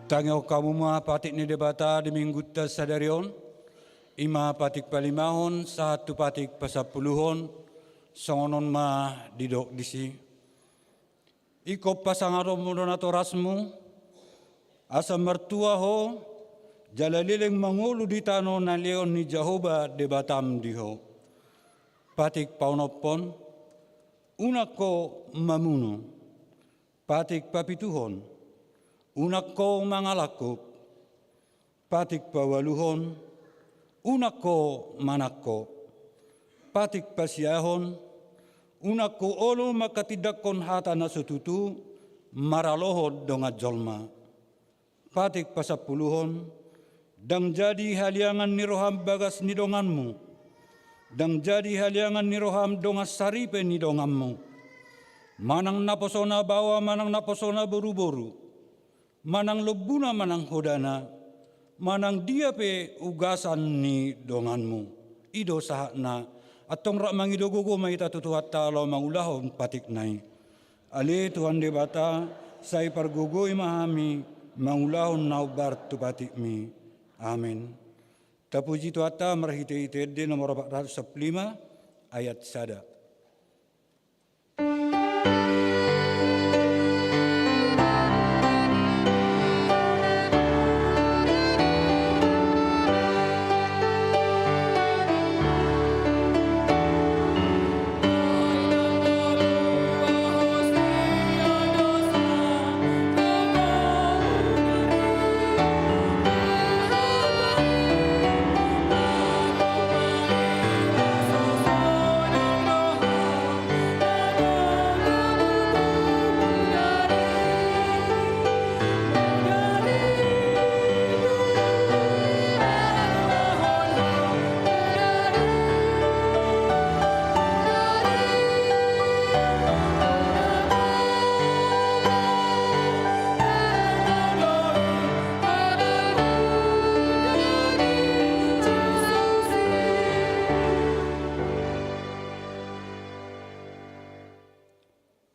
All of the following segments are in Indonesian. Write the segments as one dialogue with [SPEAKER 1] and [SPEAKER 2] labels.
[SPEAKER 1] Tangyo kamu mga patik ni debata di minggu sadarion, ima patik palimahon, satu patik pasapuluhon, songonon ma didok disi. Iko pasangarom mo na torasmu, asa mertua ho, jalalileng mangulu di tano na leon ni Jehovah debatam diho. Patik paunopon, unako mamuno, patik papituhon, unako mangalakop, patik pawaluhon, unako manako, patik pasiahon, unako olo makatidakon hata na sututu, maralohod donga jolma. Patik pasapuluhon, dang jadi haliangan ni roham bagas ni donganmu, dang jadi haliangan ni roham dongas saripe ni donganmu. Manang naposona bawa, manang naposona boru-boru, manang lebuna, manang hodana, manang dia pe ugasan ni donganmu. Ido sahakna, atong rak mangido gogo maita tutuhat talo mangulahon patik nai. Ale Tuhan debata, say pargogo imahami, mangulahon naubar tu patik mi. Amin. Tapuji Tuata merahite ITD nomor 405 ayat 1.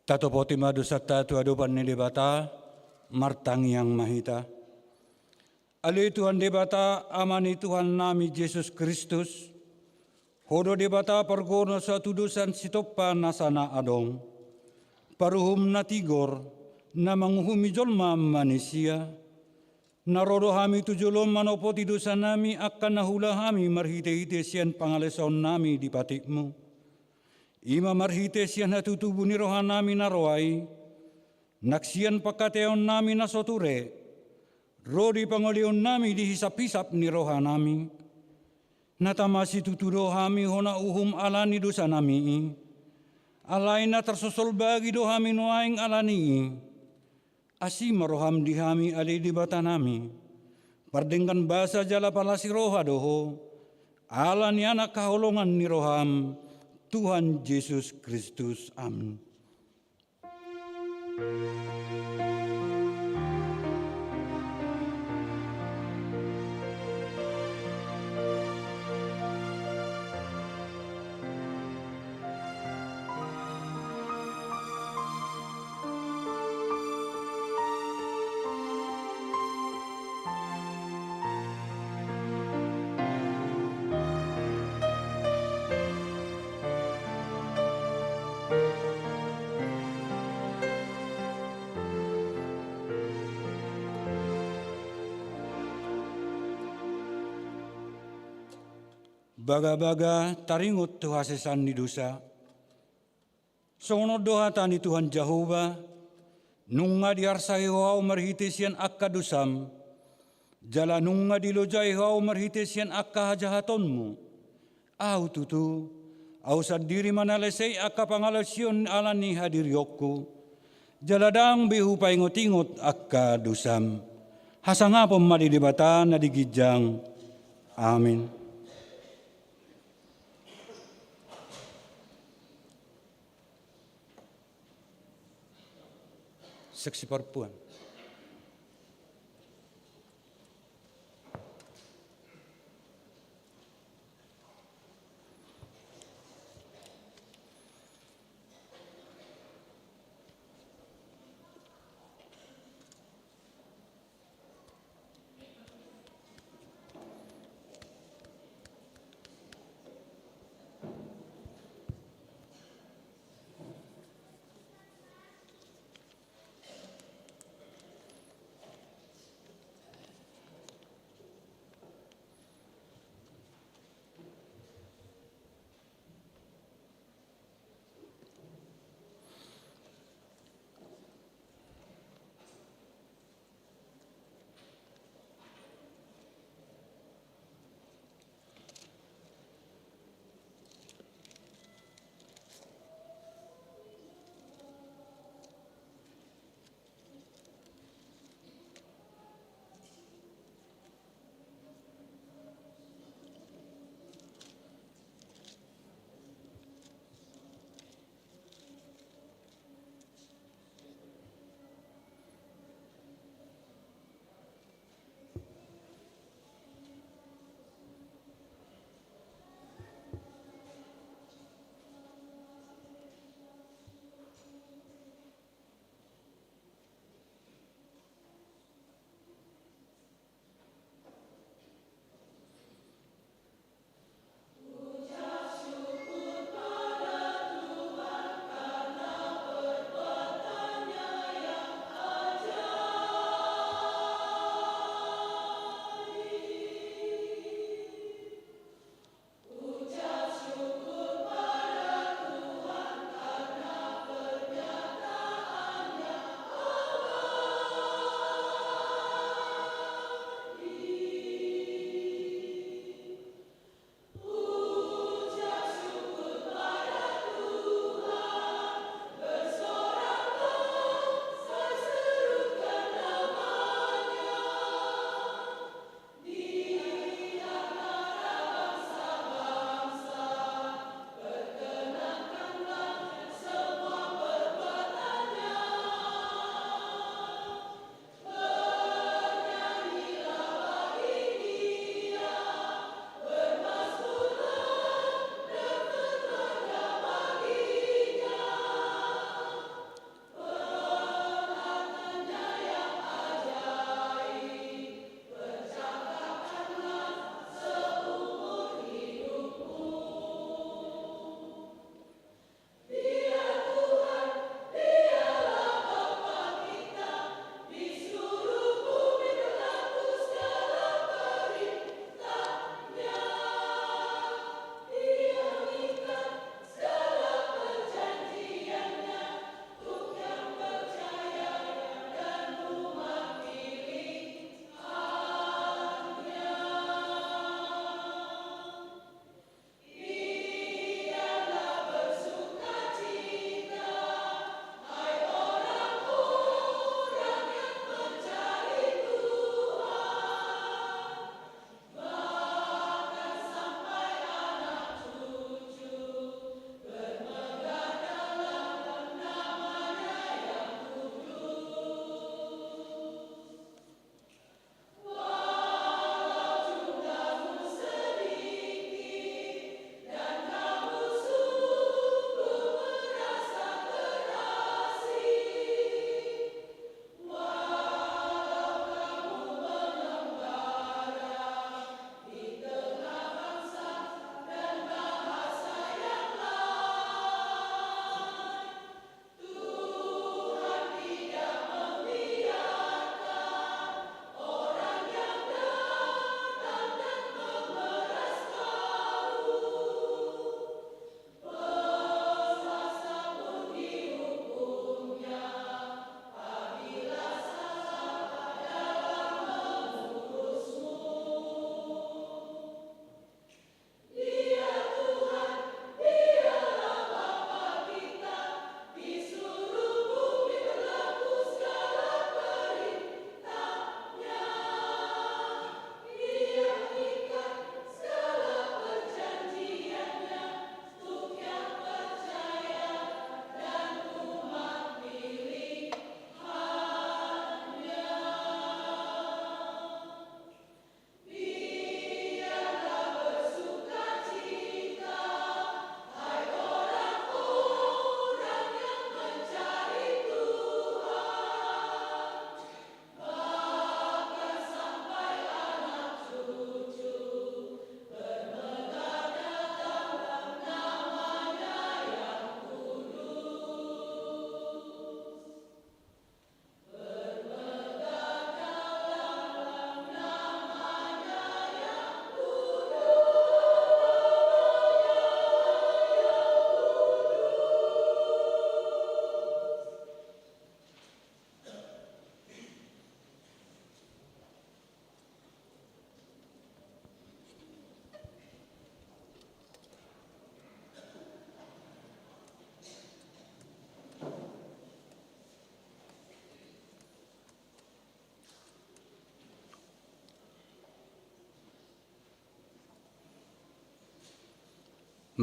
[SPEAKER 1] Tato poti madu satta tu adupan ni debata, martang yang mahita. Ali Tuhan debata, amani Tuhan nami Yesus Kristus, hodo debata pergono satu dosan sitopa nasana adong, paruhum na tigor, na manguhumi jolma manusia, narodo hami tujulom manopoti dosa nami akan nahula hami marhite-hite sian pangaleson nami di patikmu. Ima marhite sian hatutubu ni rohan nami naroai, naksian pakateon nami nasoture, rodi pangolion nami dihisap-hisap ni rohan nami, natamasi tuturo hami hona uhum alani dosa nami, alaina tersosol bagi dohami noaing alani, asima roham dihami ali di bata nami, pardengkan bahasa jala palasi roha doho, alani anak kaholongan ni roham, Tuhan Yesus Kristus. Amin. Baga-baga taringot tu hasesan ni dosa. Sono doha tani Tuhan Jehovah, nunga diarsai hau marhitesian akka dosam, jala nunga dilojai hau marhitesian akka hajahatonmu. Au tutu, au sadiri manalesei akka pangalasion alani hadir yokku, jaladang bihu paingot-ingot akka dosam. Hasangapom madi debata na digijang. Amin. Seksi perempuan.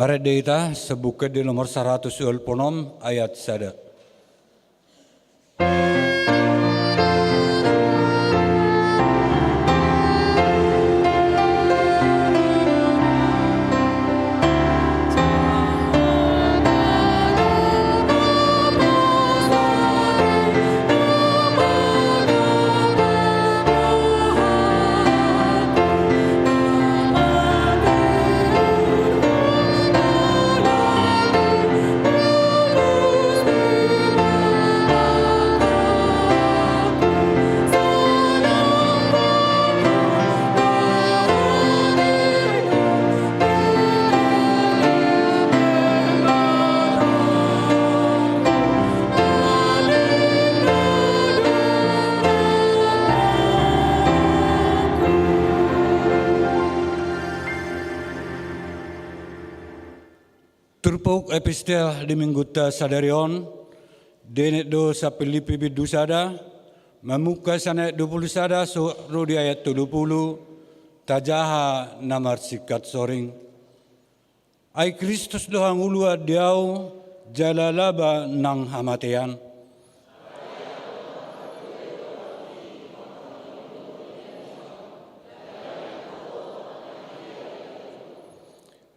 [SPEAKER 1] Meredita sebuka di nomor 126 ayat 1. Turpuk epistel di mingguta sadarion, denet do sa Filipi bidu sada, memuka sanet 20 sada suruh di ayat 20, tajaha namar sikat soring. Ai Kristus dohang ulua diau, jalalaba nang hamatean.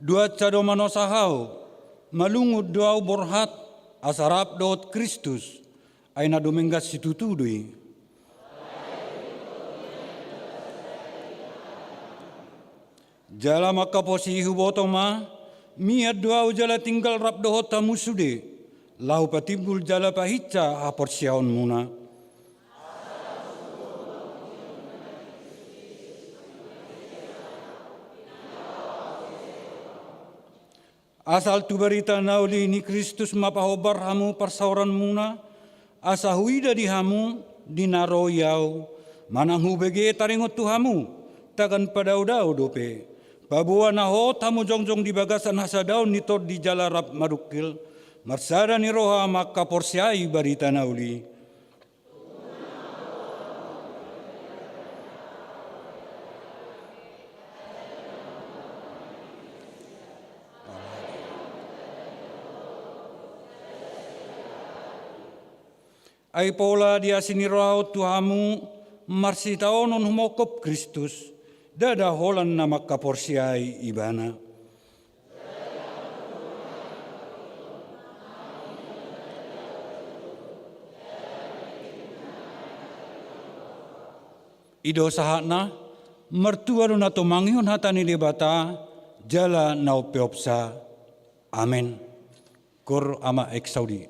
[SPEAKER 1] Dua cado manosahau, malungud doau borhat asarap dot Kristus aina domenggas situtudui. Jala maka posi hubotoma miat doau jala tinggal rap dohot tamu sude lau patimbul jala pahitca apor siaon muna. Asal tu berita nauli ni Kristus mapahobar hamu persauran muna, asa huida di hamu dinaro yau, manang hubege taringot tu hamu, tagan padau-dau dope. Babua naho tamu jongjong di bagasan hasadaun nitor di jalarap marukil, marsada ni roha maka porsiai berita nauli. Ai pola dia sinirau tuhamu marsitaonon humokop Kristus dada holan nama kaporsiai ibana. Ido sahatna mertua na tomangion hatani debata jala nau peopsa. Amin. Kur ama eksaudi.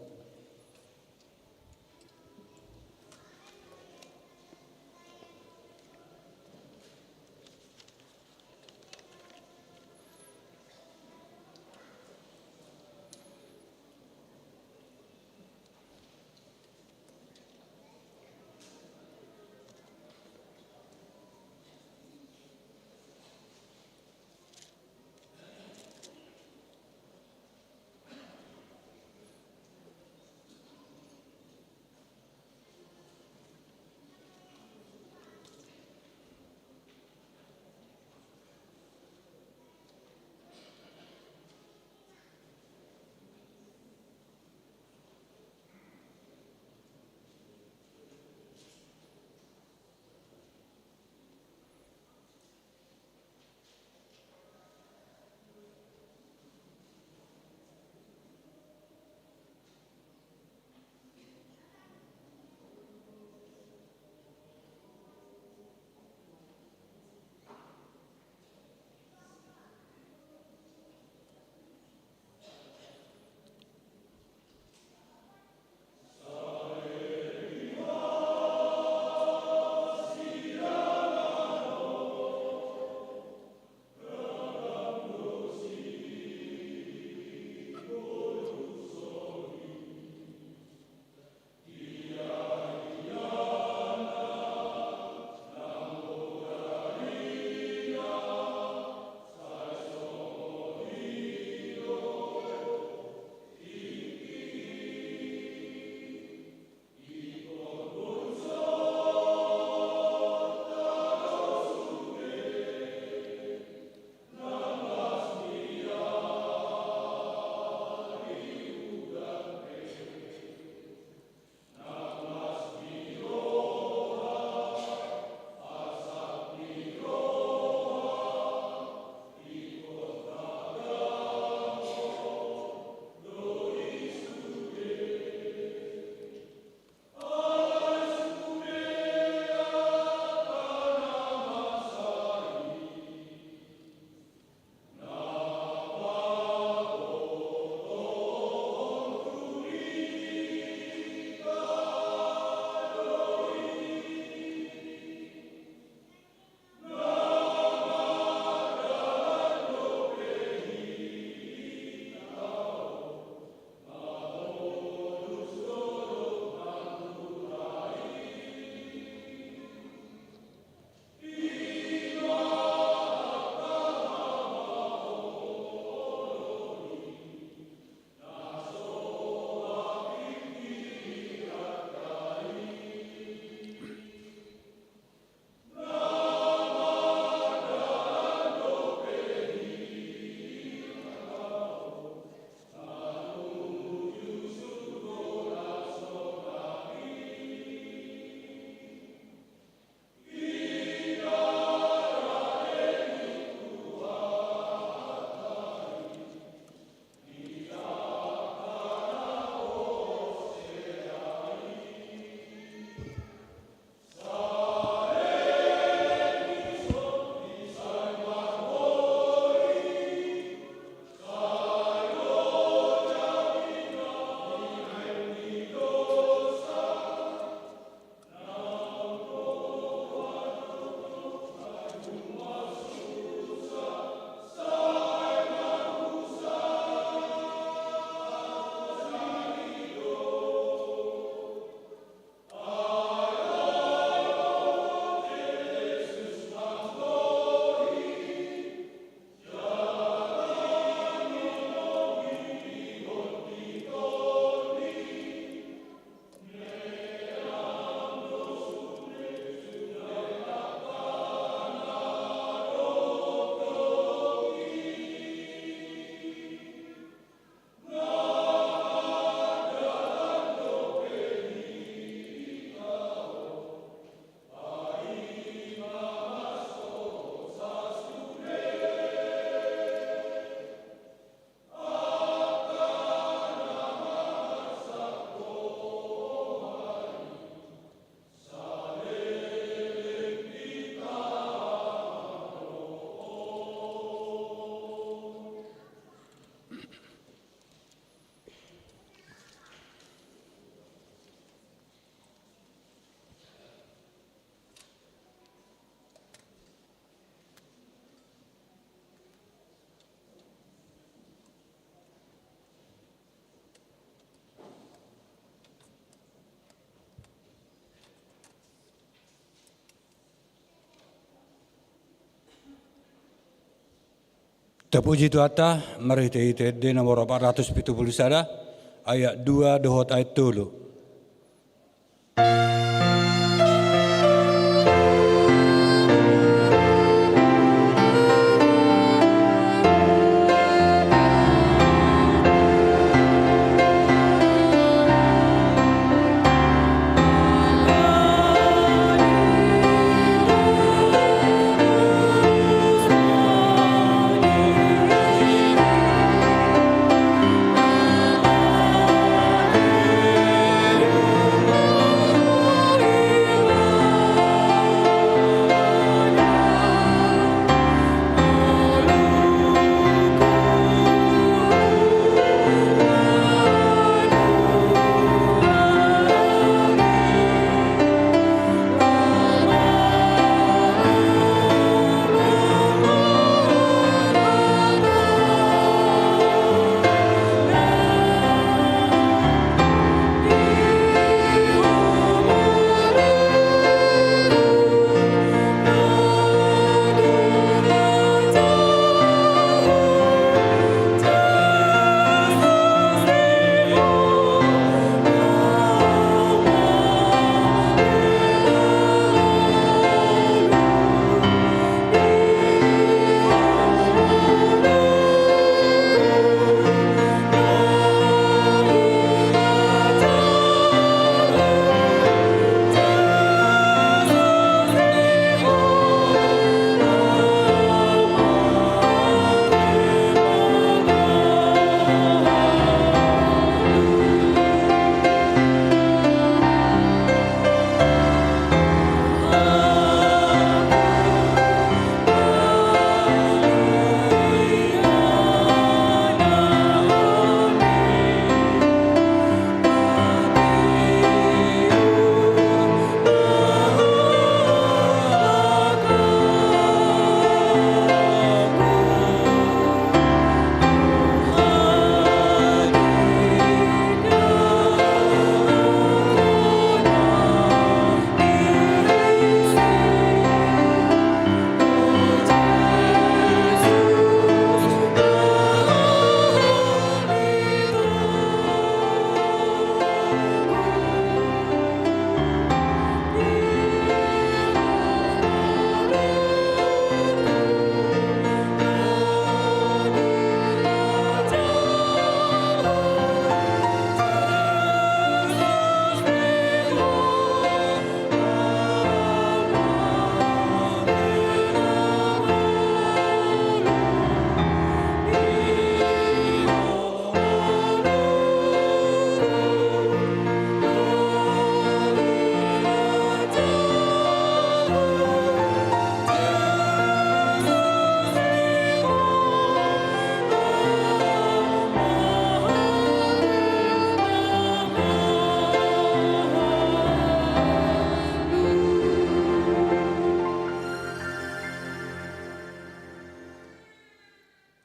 [SPEAKER 1] Terpuji Tuhan, mari kita di nomor 471 ayat 2 dohot ayat 3.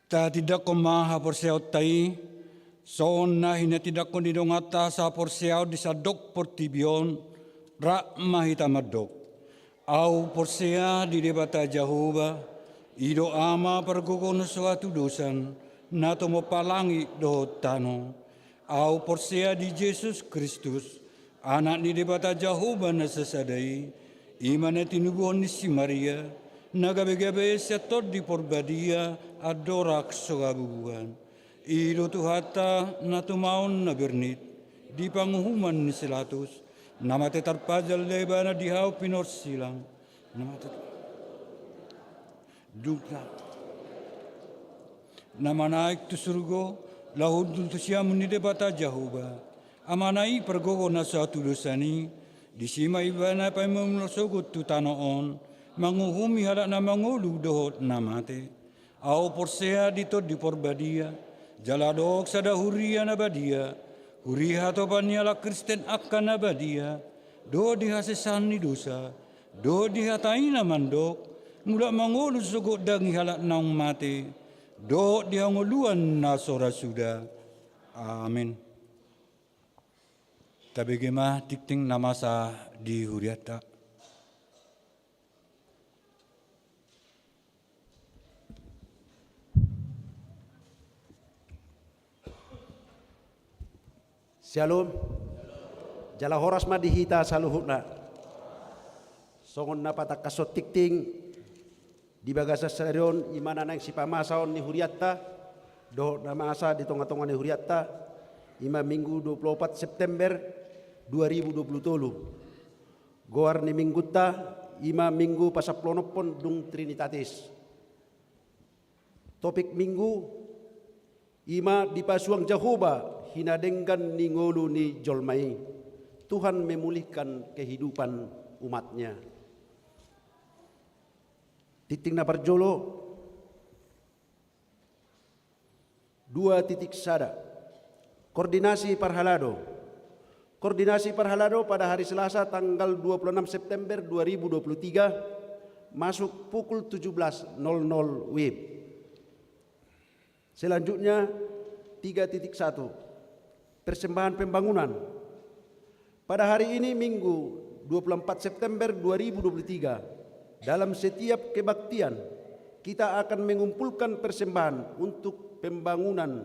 [SPEAKER 1] Ta tidak ko maha porsiaw tay, so na hina tidak ko nidongata sa porsiaw di sa dok portibion, ra mahita madok. Au porsia di debata Jehovah, ido ama pergukon suatu dosan, na mo palangi do tano. Au porsia di Yesus Kristus, anak di debata Jehovah na sesadai, iman tinubuhon ni si Maria, nagabe-gabe setor di porbadia adorak sogabubuhan. Iro tuhata na tumaon na bernit, di panguhuman ni silatus, namate tarpajal leba na dihaw pinorsilang, namate dugna. Namanaik tu surgo, lahud tu siamun ni debata Jehovah, amanai pergogo na sa tulusani, di sima ibana pa mamlosogot tu tanoon, manguhumi halak na mangulu dohot namate. Au porsea dito di porbadia, jaladok sada huria na badia, huriha to banyala Kristen akan na badia, do dihasesan ni dosa, do dihatai na mandok, mula mangulu sugot dangi halak naung mate, do dihanguluan na sora suda. Amin. Tabigima tikting namasa di huriata.
[SPEAKER 2] Shalom. Jala horas madihita saluhutna. Songon na patak kasot tikting di bagasa stadion imana nang si pamasaon ni Huriatta do na masa di tonga-tonga ni Huriatta ima Minggu 24 September 2027. Goar ni Minggutta ima Minggu pasaplonopon dung Trinitatis. Topik Minggu ima di pasuang Jehovah hinadenggan ni ngolu ni Jolmai. Tuhan memulihkan kehidupan umatnya. Titik na parjolo 2.1 Koordinasi Parhalado. Koordinasi Parhalado pada hari Selasa tanggal 26 September 2023 masuk pukul 17.00 WIB. Selanjutnya 3.1 Persembahan pembangunan. Pada hari ini Minggu 24 September 2023 dalam setiap kebaktian kita akan mengumpulkan persembahan untuk pembangunan.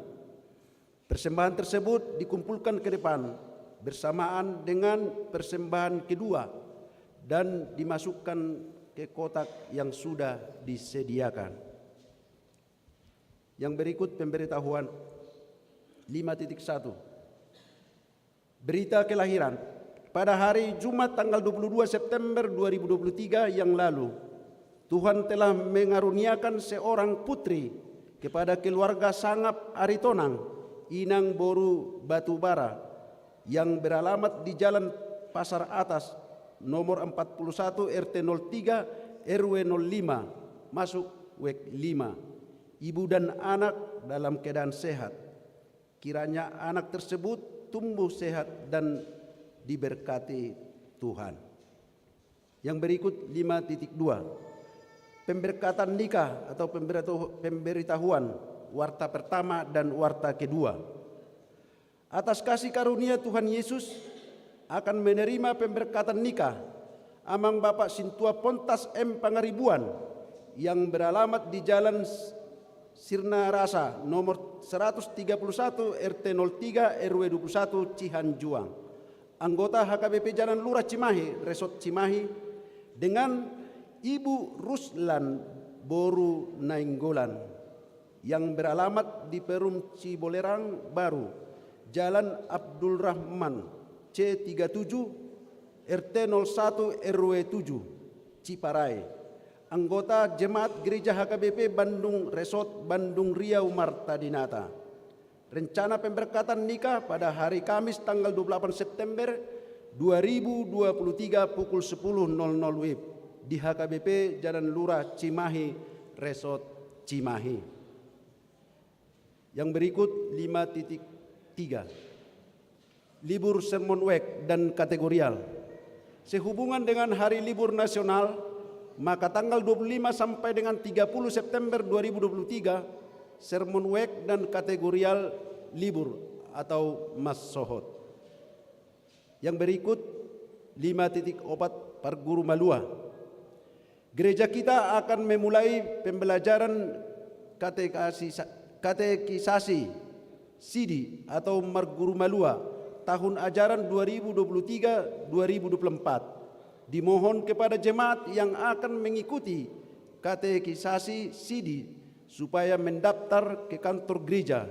[SPEAKER 2] Persembahan tersebut dikumpulkan ke depan bersamaan dengan persembahan kedua dan dimasukkan ke kotak yang sudah disediakan. Yang berikut pemberitahuan 5.1 Berita kelahiran. Pada hari Jumat tanggal 22 September 2023 yang lalu, Tuhan telah mengaruniakan seorang putri kepada keluarga Sangap Aritonang, Inang Boru Batubara, yang beralamat di Jalan Pasar Atas, nomor 41 RT 03 RW 05, masuk WEK 5. Ibu dan anak dalam keadaan sehat. Kiranya anak tersebut tumbuh sehat dan diberkati Tuhan. Yang berikut 5.2 Pemberkatan nikah atau pemberitahuan warta pertama dan warta kedua. Atas kasih karunia Tuhan Yesus akan menerima pemberkatan nikah amang Bapak Sintua Pontas M. Pangaribuan yang beralamat di Jalan Sirna Rasa nomor 131 RT 03 RW 21 Cihanjuang, anggota HKBP Jalan Lurah Cimahi, Resort Cimahi, dengan Ibu Ruslan Boru Nainggolan yang beralamat di Perum Cibolerang Baru, Jalan Abdul Rahman C37 RT 01 RW 7 Ciparai, anggota Jemaat Gereja HKBP Bandung Resort Bandung Riau Marta Dinata. Rencana pemberkatan nikah pada hari Kamis tanggal 28 September 2023 pukul 10.00 WIB di HKBP Jalan Lurah Cimahi, Resort Cimahi. Yang berikut 5.3 Libur sermon WEK dan kategorial. Sehubungan dengan hari libur nasional, maka tanggal 25 sampai dengan 30 September 2023 sermon WEK dan kategorial libur atau massohot. Yang berikut 5.4 Parguru Malua. Gereja kita akan memulai pembelajaran katekisasi Sidi atau Marguru Malua tahun ajaran 2023-2024. Dimohon kepada jemaat yang akan mengikuti katekisasi Sidi supaya mendaftar ke kantor gereja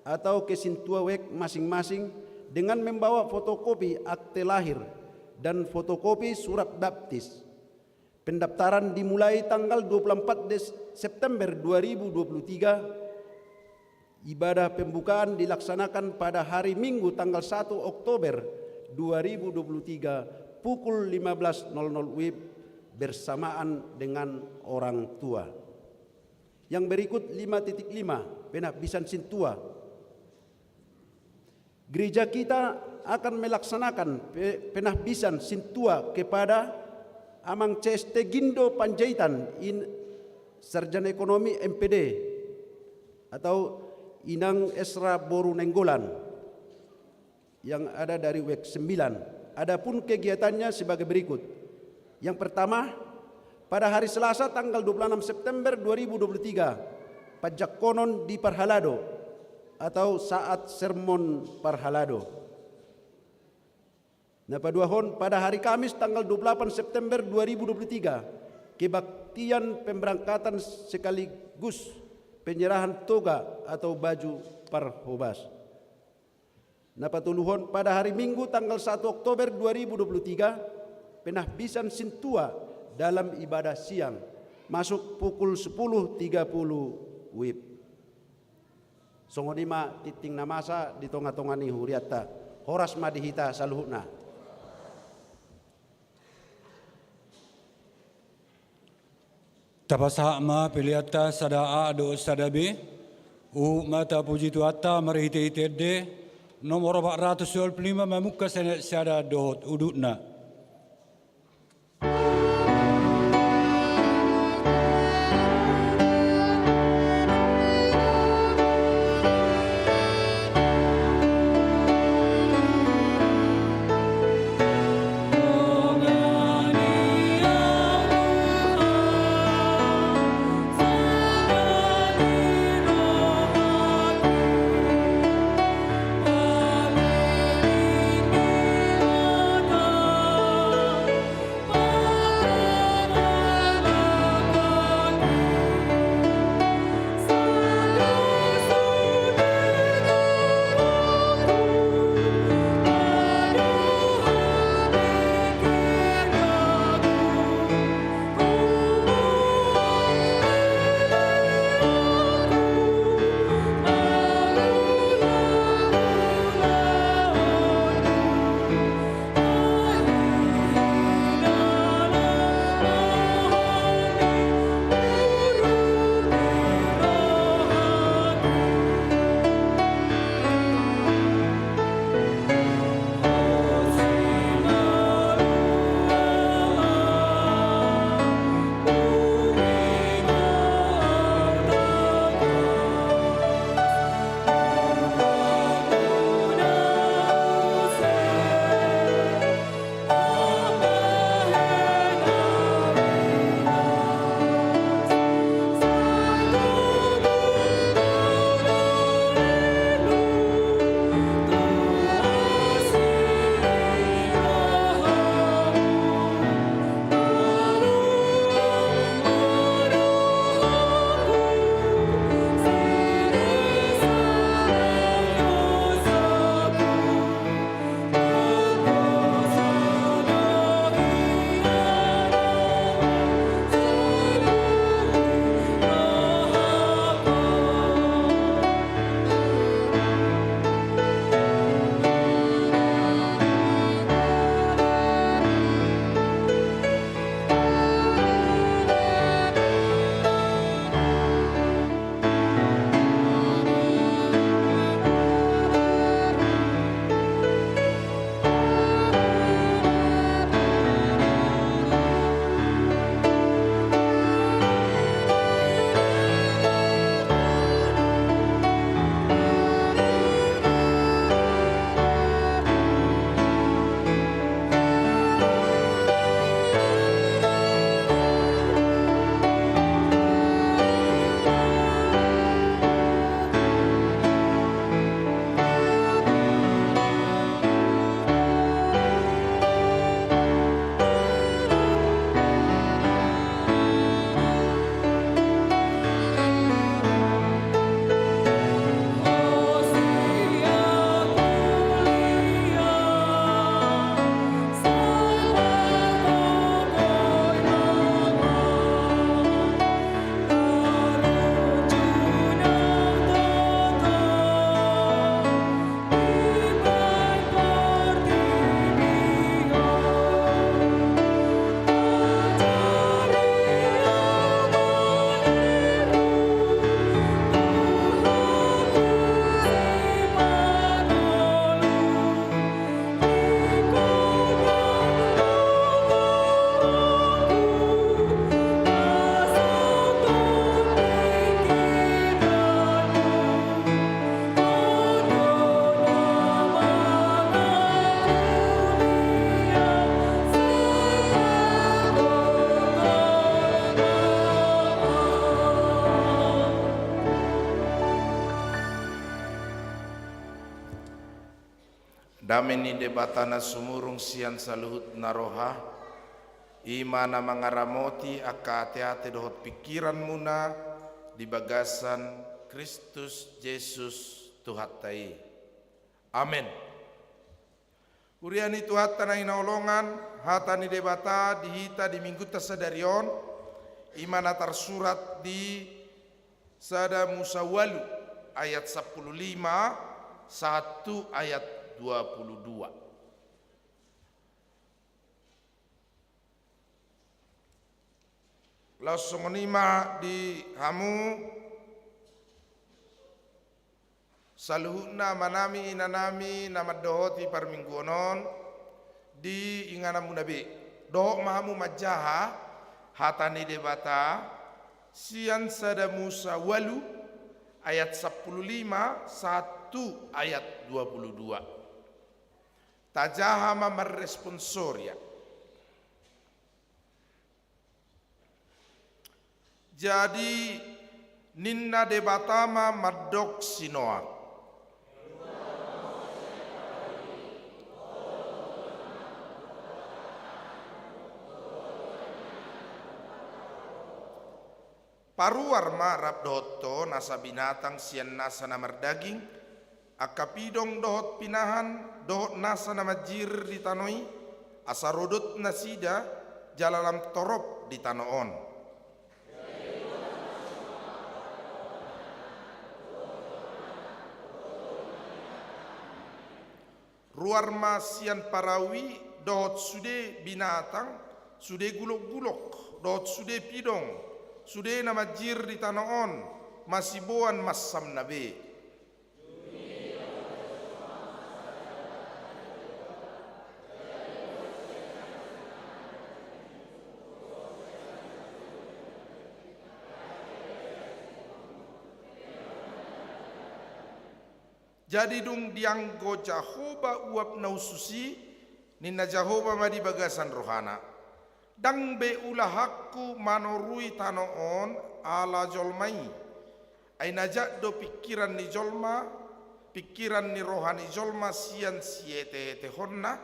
[SPEAKER 2] atau ke Sintua WEK masing-masing dengan membawa fotokopi akte lahir dan fotokopi surat baptis. Pendaftaran dimulai tanggal 24 September 2023. Ibadah pembukaan dilaksanakan pada hari Minggu tanggal 1 Oktober 2023 pukul 15.00 WIB bersamaan dengan orang tua. Yang berikut 5.5 Penahbisan Sintua. Gereja kita akan melaksanakan penahbisan Sintua kepada Amang CST Gindo Panjaitan Sarjana Ekonomi MPD atau Inang Esra Boru Nenggolan yang ada dari WEK 9. Adapun kegiatannya sebagai berikut. Yang pertama, pada hari Selasa tanggal 26 September 2023, pajak konon di Parhalado atau saat sermon Parhalado. Napaduahon pada hari Kamis tanggal 28 September 2023, kebaktian pemberangkatan sekaligus penyerahan toga atau baju parhobas. Napatuluhon pada hari Minggu tanggal 1 Oktober 2023, penahbisan sintua dalam ibadah siang masuk pukul 10.30 WIB. Songonima titing namasa di tonga-tongani huriata horas madihita saluhuna.
[SPEAKER 1] Tapasa ma piliata sada A do sada B. Mata puji tuata marihite itede nomor 425 mamuka sada dohot udutna.
[SPEAKER 3] Damen ni debatana sumurung sian saluhut naroha, imana mangaramoti aka ate-ate dohot pikiran muna di bagasan Kristus Yesus Tuhatai. Amin. Uriani Tuhatta na inaolongan, hata ni debata dihita di minggu tasadarion, imana tersurat di Sada Musawalu ayat 15, 1 ayat 22. Langsung nima di hamu saluhuna manami inanami nama dohoti parmingguonon di ingana munabi doh mahamu majaha hatani debata sian Sada Musa walu ayat 15 1 ayat 22 tajahama merresponsoria. Jadi ninna debatama madok sinoa. Paruar marap doto nasa binatang sian nasa namar daging, akapidong dohot pinahan, dohot nasa nama jir di tanoi, asarodot nasida jalalam torop di tanoon. Ruar masian parawi dohot sude binatang, sude gulok-gulok, dohot sude pidong, sude nama jir di tanoon, masih boan masam nabe. Jadi dung dianggo Jahoba uap naususi nina Jahoba madi bagasan rohana. Dang be ulahakku manorui tanoon ala jolmai. Ay najak do pikiran ni jolma, pikiran ni rohani jolma sian siete honna.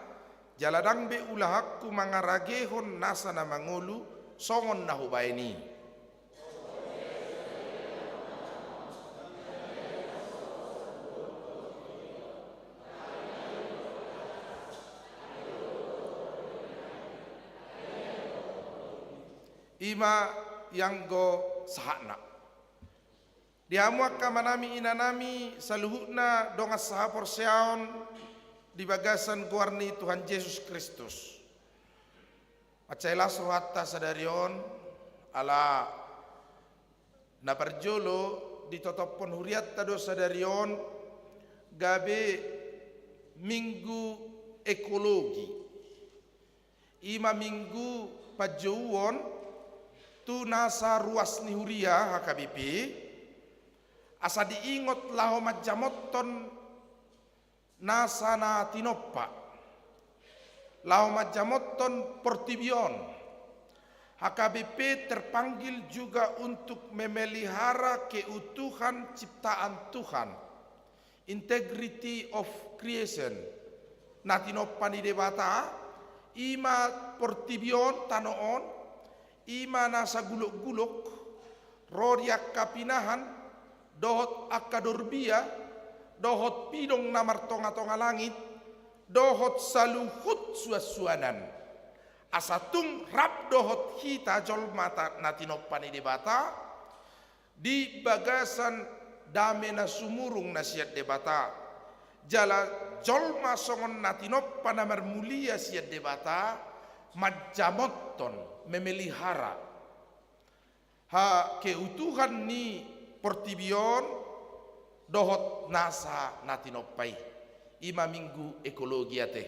[SPEAKER 3] Jaladang be ulahakku mangaragehon nasa na mangulu songon na hubaini. Ima yang go sahana. Diamuak manami inanami saluhutna dongas sahapor seaon di bagasan guarni Tuhan Yesus Kristus. Acailah suhata sadarion ala naparjolo di totopon huriat tado sadarion gabe minggu ekologi. Ima minggu pajauon tu nasa ruas ni huria HKBP asa diingot laho majamoton nasa na tinoppa laho majamoton portibion. HKBP terpanggil juga untuk memelihara keutuhan ciptaan Tuhan, integrity of creation. Na tinoppa ni debata ima portibion tanoon ima nasa gulok-gulok roriak kapinahan dohot akadorbia dohot pidong namar tonga-tonga langit dohot saluhut suasuanan asatung rap dohot hita jol mata natinopani debata di bagasan damena sumurung nasiat debata jala jol masongon natinoppa namar mulia siat debata majamoton memelihara ha keutuhan ni portibion dohot nasa natinopai ima minggu ekologi ate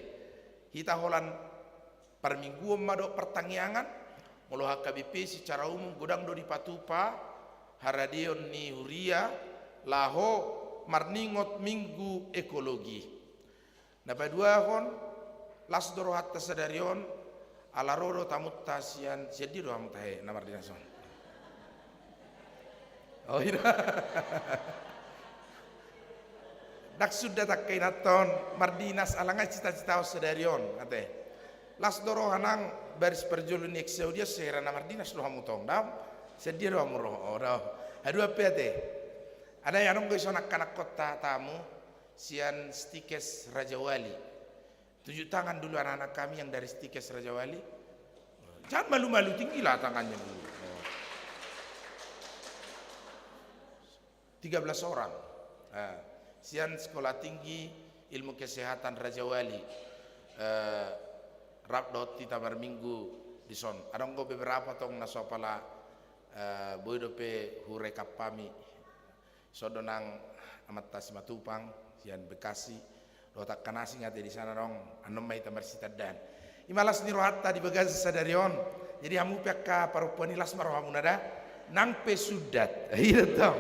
[SPEAKER 3] hita holan par minggu mado pertangyangan molo HKBP secara umum godang do di patupa haradion ni huria laho marningot minggu ekologi napa dua hon las doro hatta sadarion ala roro tamut tasian jadi doang tahe namar dinason. Oh iya. dak sudah tak kainaton mardinas alangai cita-cita sedarion ate las doro hanang baris perjulun ekseu dia serana mardinas lo hamutong dam sedia do amuro ora adu apa ate ada yang nunggu sonak kanak kota tamu sian Stikes Raja Wali 7 tangan dulu anak-anak kami yang dari Stikes Raja Wali jangan malu-malu tinggilah tangannya dulu 13 orang sian sekolah tinggi ilmu kesehatan Raja Wali Rabdot di Tamar Minggu di son ada nggak beberapa tong nasopala boydope hure kapami sodonang amat Matupang sian Bekasi dotak kanasi ngate di sana dong anom mai Tamar Sitadan imalas ni rohatta di Bagasi sadarion jadi hamu pekka parupuan ilas marohamu nada nang pesudat iya tau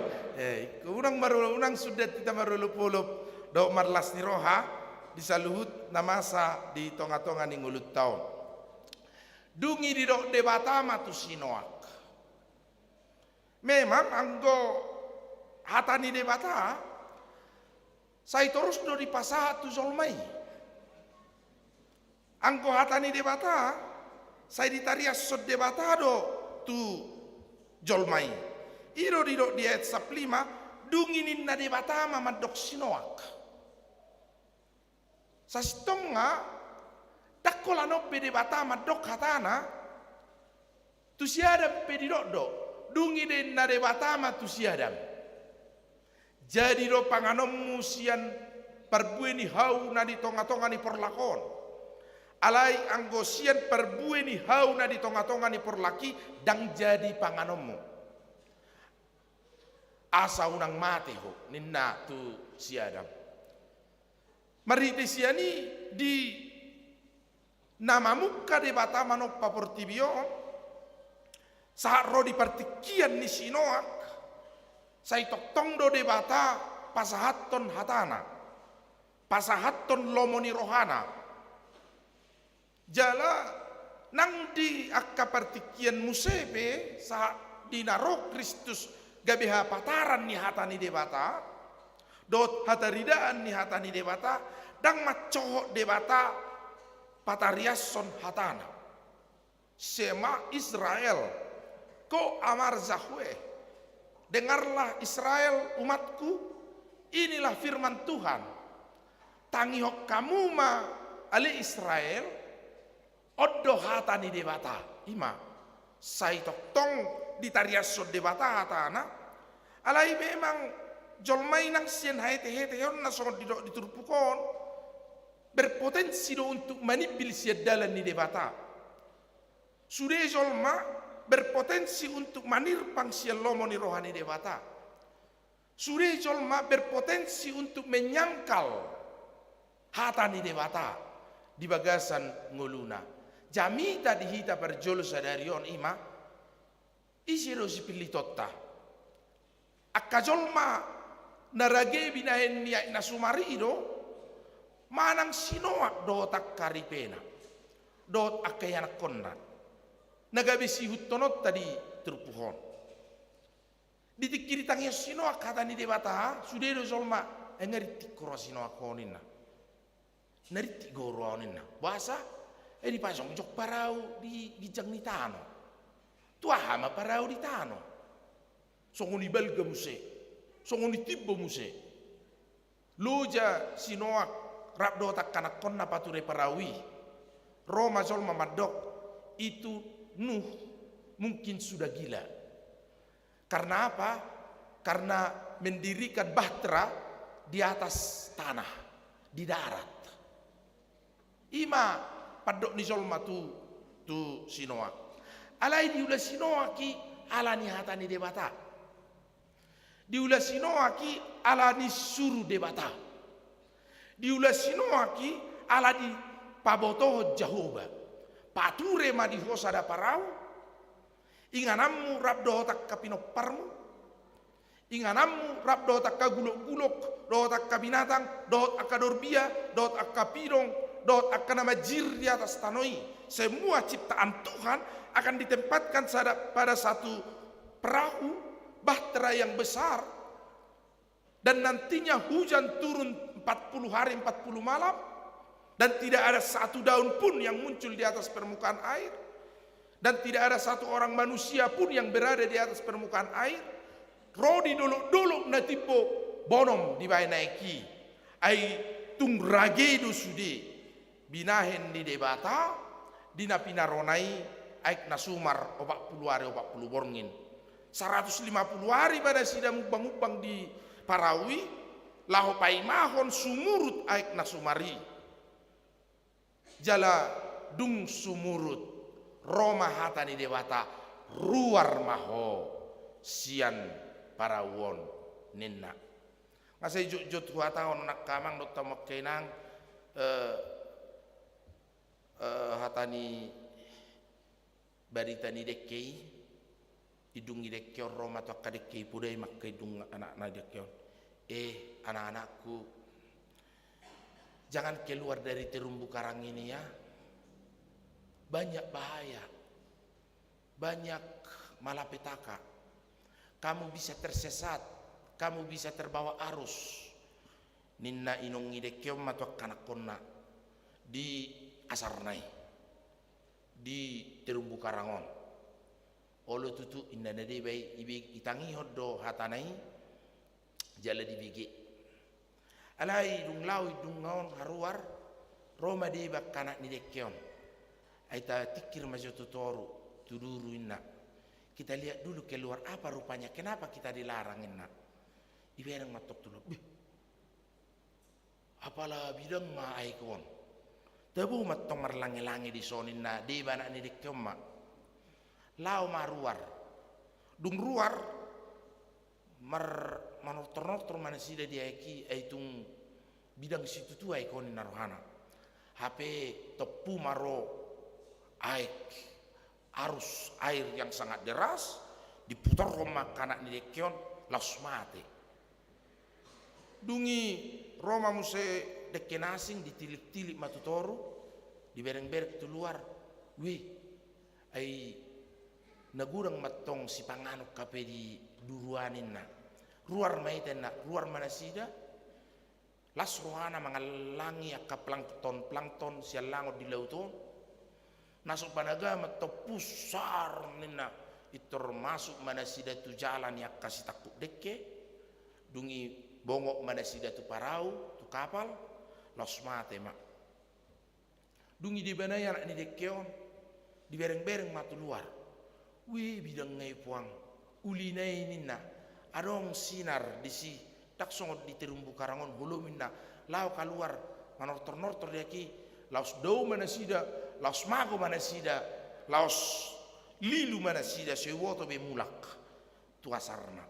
[SPEAKER 3] unang sudat kita marulup-ulup do marlas ni roha bisa luhut namasa di tonga-tonga ni ngulut taon dungi di dok debata matu sinoak memang anggo hatani debata saya terus do di pasaha tu zolmai anggo hatani debata saya ditarias sod debata do tu jolmai iro didok di ayat 5 dunginin na debata mamadok sinoak sasitonga dakolano pe debata madok hatana tu siadam pe didok do dunginin na debata ma tu siadam jadi do panganom musian perbueni hau na di tonga-tonga ni porlakon alai anggosian perbueni hau na di tonga-tonga ni porlaki dang jadi panganommu asa unang mati ho ninna tu siadam mari desiani di nama muka debata manoppa portibio saat rodi partikian ni sinoak sai toktong do debata pasahaton hatana pasahaton lomoni rohana jala nang di akka partikian musebe sa dinaro Kristus gabeha pataran ni hatani debata dot hataridaan ni hatani debata dang macohok debata patariason hatana sema Israel ko amar zahwe dengarlah Israel umatku inilah firman Tuhan tangihok kamu ma ali Israel oddo hatani debata ima sai toktong ditariaso debata hatana alai memang jolmai nang sien haete-hete yon na so diturpukon berpotensi do untuk manibil siadalan ni debata sude jolma berpotensi untuk manirpang sial lomo ni rohani debata sude jolma berpotensi untuk menyangkal hatani debata di bagasan nguluna jamita dihita perjolo sadarion ima isiro si pilih totta akajolma narage binahen niya nasumarido manang sinoak do tak karipena dot akayanak konran nagabisi hutonot tadi terpuhon ditikiri tangya sinoak kata ni debata sudedo zolma engari tikro sinoak konina nari tigoro onina bahasa di pasong jok parau di gijang ni tano tua hama parau di tano songoni belga muse songoni tibbo muse loja sinoak rabdo tak kanak konna pature parawi Roma zolma madok itu Nuh mungkin sudah gila karena apa karena mendirikan bahtera di atas tanah di darat ima padok ni zolma tu sinoak alai diula sinoaki ala ni hatani debata diula sinoaki ala ni suru debata diula sinoaki ala di paboto Jehovah pature ma di hosada parau inganammu rabdo tak kapinoparmu inganammu rabdo tak kagulok-gulok do tak kabinatang do akadorbia do akapirong dot akan nama jir di atas tanoi semua ciptaan Tuhan akan ditempatkan pada satu perahu bahtera yang besar dan nantinya hujan turun 40 hari 40 malam, dan tidak ada satu daun pun yang muncul di atas permukaan air, dan tidak ada satu orang manusia pun yang berada di atas permukaan air. Rodi dolok-dolok na tipo bonom di bai naiki ai tung ragedo sude binahen di debata dina pinaronai aik nasumar 40 hari 40 borngin 150 hari pada sidang mukbang-mukbang di Parawi lahu paimahon sumurut aik nasumari jala dung sumurut Roma hatani dewata ruar maho sian parawon ninna ngasai jut huata on nak kamang dot tamak kenang hatani barita ni dekei idungi dekeo Roma to kadekei pudai makai dung anak-anak dekeo anak-anakku jangan keluar dari terumbu karang ini ya, banyak bahaya, banyak malapetaka. Kamu bisa tersesat, kamu bisa terbawa arus. Ninna inong idekyom matuak kanakonna di Asarnay, di terumbu karangon. Olo tutu inna nade bay ibi itangi hoddo hatanay jala dibigi. Alai dung law dung ngaon haruar Roma di bakana ni dekyom. Aita tikir majoto toru tuduru inna. Kita lihat dulu keluar apa rupanya, kenapa kita dilarangin nak? Iberang matok dulu. Apalah bidang ma aikon. Tebu matong marlangi-langi di sonin na di bana ni dikyom ma. Lau maruar. Dung ruar manortor mana sida dia ki aitung bidang situ tu aikon narohana. HP tepu maro aik. Arus air yang sangat deras diputar Roma kanak ni dekion laus mati. Dungi Roma muse deken asing ditilik-tilik matutoru di bereng-bereng keluar. Wih, ai nagurang matong si panganok kape di duruanin na. Ruar maiten na, ruar mana sida. Las rohana mangalangi akka plankton sialangot di lauton. Nasuk panaga matopus sar nina termasuk mana sida tu jalan yang kasih takut deke dungi bongok mana sida tu parau tu kapal los mate mak dungi di banaya nak ni dekeon di bereng-bereng matu luar wih bidang ngai puang uli nai nina adong sinar di si tak songot di terumbu karangon bulu minna lau keluar manortor-nortor dia ki laos dau mana sida laos mago mana sida laos lilu mana sida sewoto be mulak tuasarna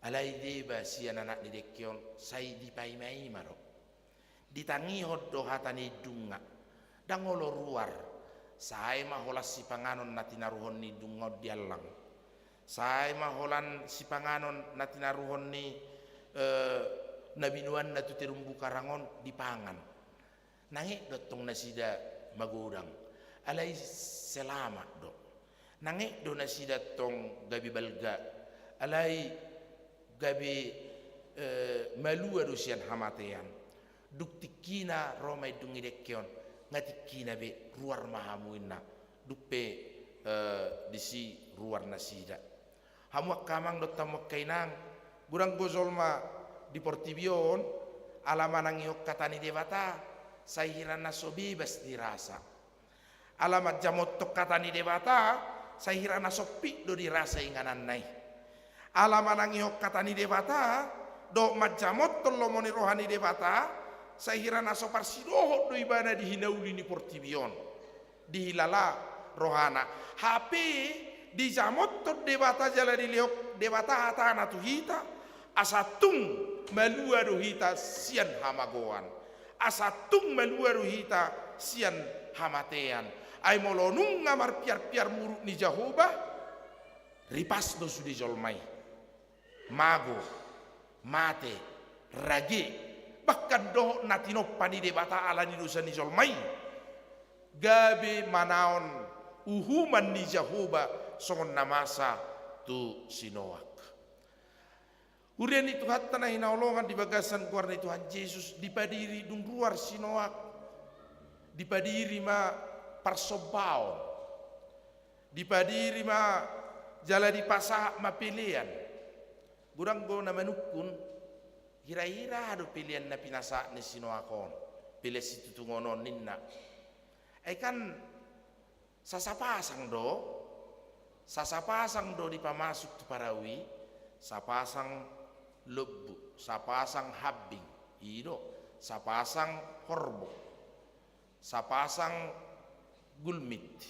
[SPEAKER 3] alai deba sian anak ni dekion sai di paimai maro ditangi hoddo hatani dunga dangolo ruar sai maholas si panganon natinaruhon ni dunga diallang sai maholan si panganon natinaruhon ni nabinuan natu terumbu karangon dipangan nangik dotong nasida magudang alai selamat do nangik do nasida tong gabi balga alai gabi malua do sian hamatean duk tikina Roma dungi dekion ngatikina be ruar mahamuina dupe disi ruar nasida hamuak kamang do tamuak kainang burang gozolma di Portibion alamanang yok katani dewata sahiran naso bebas dirasa alamat jamot tok katani dewata sahiran naso pik do dirasa inganan nai alamanang yok katani dewata do majamot tolomoni rohani dewata sahiran naso parsidohot do ibana di hinauli ni Portibion di hilala rohana HP di jamot to dewata jala di liok dewata hatana tu hita asatung malua do hita sian hamagoan asatung malua do hita sian hamatean ai molonung ngamar piar-piar muruk ni Jahoba ripas do sudi jolmai mago mate rage bahkan doh natino pani debata ala ni dosa ni jolmai gabe manaon uhuman ni Jahoba songon namasa tu sinoak Urian itu hatta na hinaulongan di bagasan kuarna Tuhan Yesus dipadiri dung ruar sinoak dipadiri ma parsobao dipadiri ma jala di pasah ma pilihan gurang go na manukun hira-hira do pilihan na pinasa ni sinoakon pilih situ tungonon ninna kan sasapasang do di pamasuk tu parawi sapasang lebu, sapasang habing, ido, sapasang horbo, sapasang gulmit,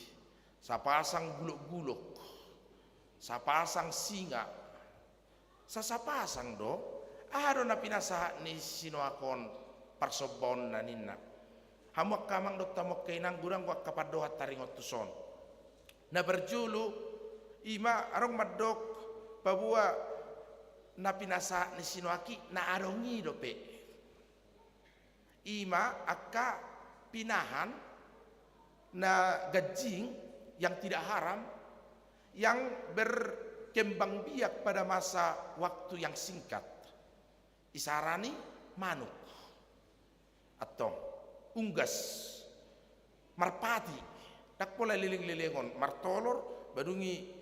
[SPEAKER 3] sapasang gulok-gulok, sapasang singa, sasapasang do, ado na pinasa ni sinoakon parsobon na ninna. Hamuak kamang do tamok kainang gurang wak kapadohat taringot tuson. Na berjulu, ima arong madok, pabua, na pinasa ni sinoaki na arongi dope ima akka pinahan na gajing yang tidak haram yang berkembang biak pada masa waktu yang singkat isarani manuk atau unggas marpati tak pola liling-lilingon martolor badungi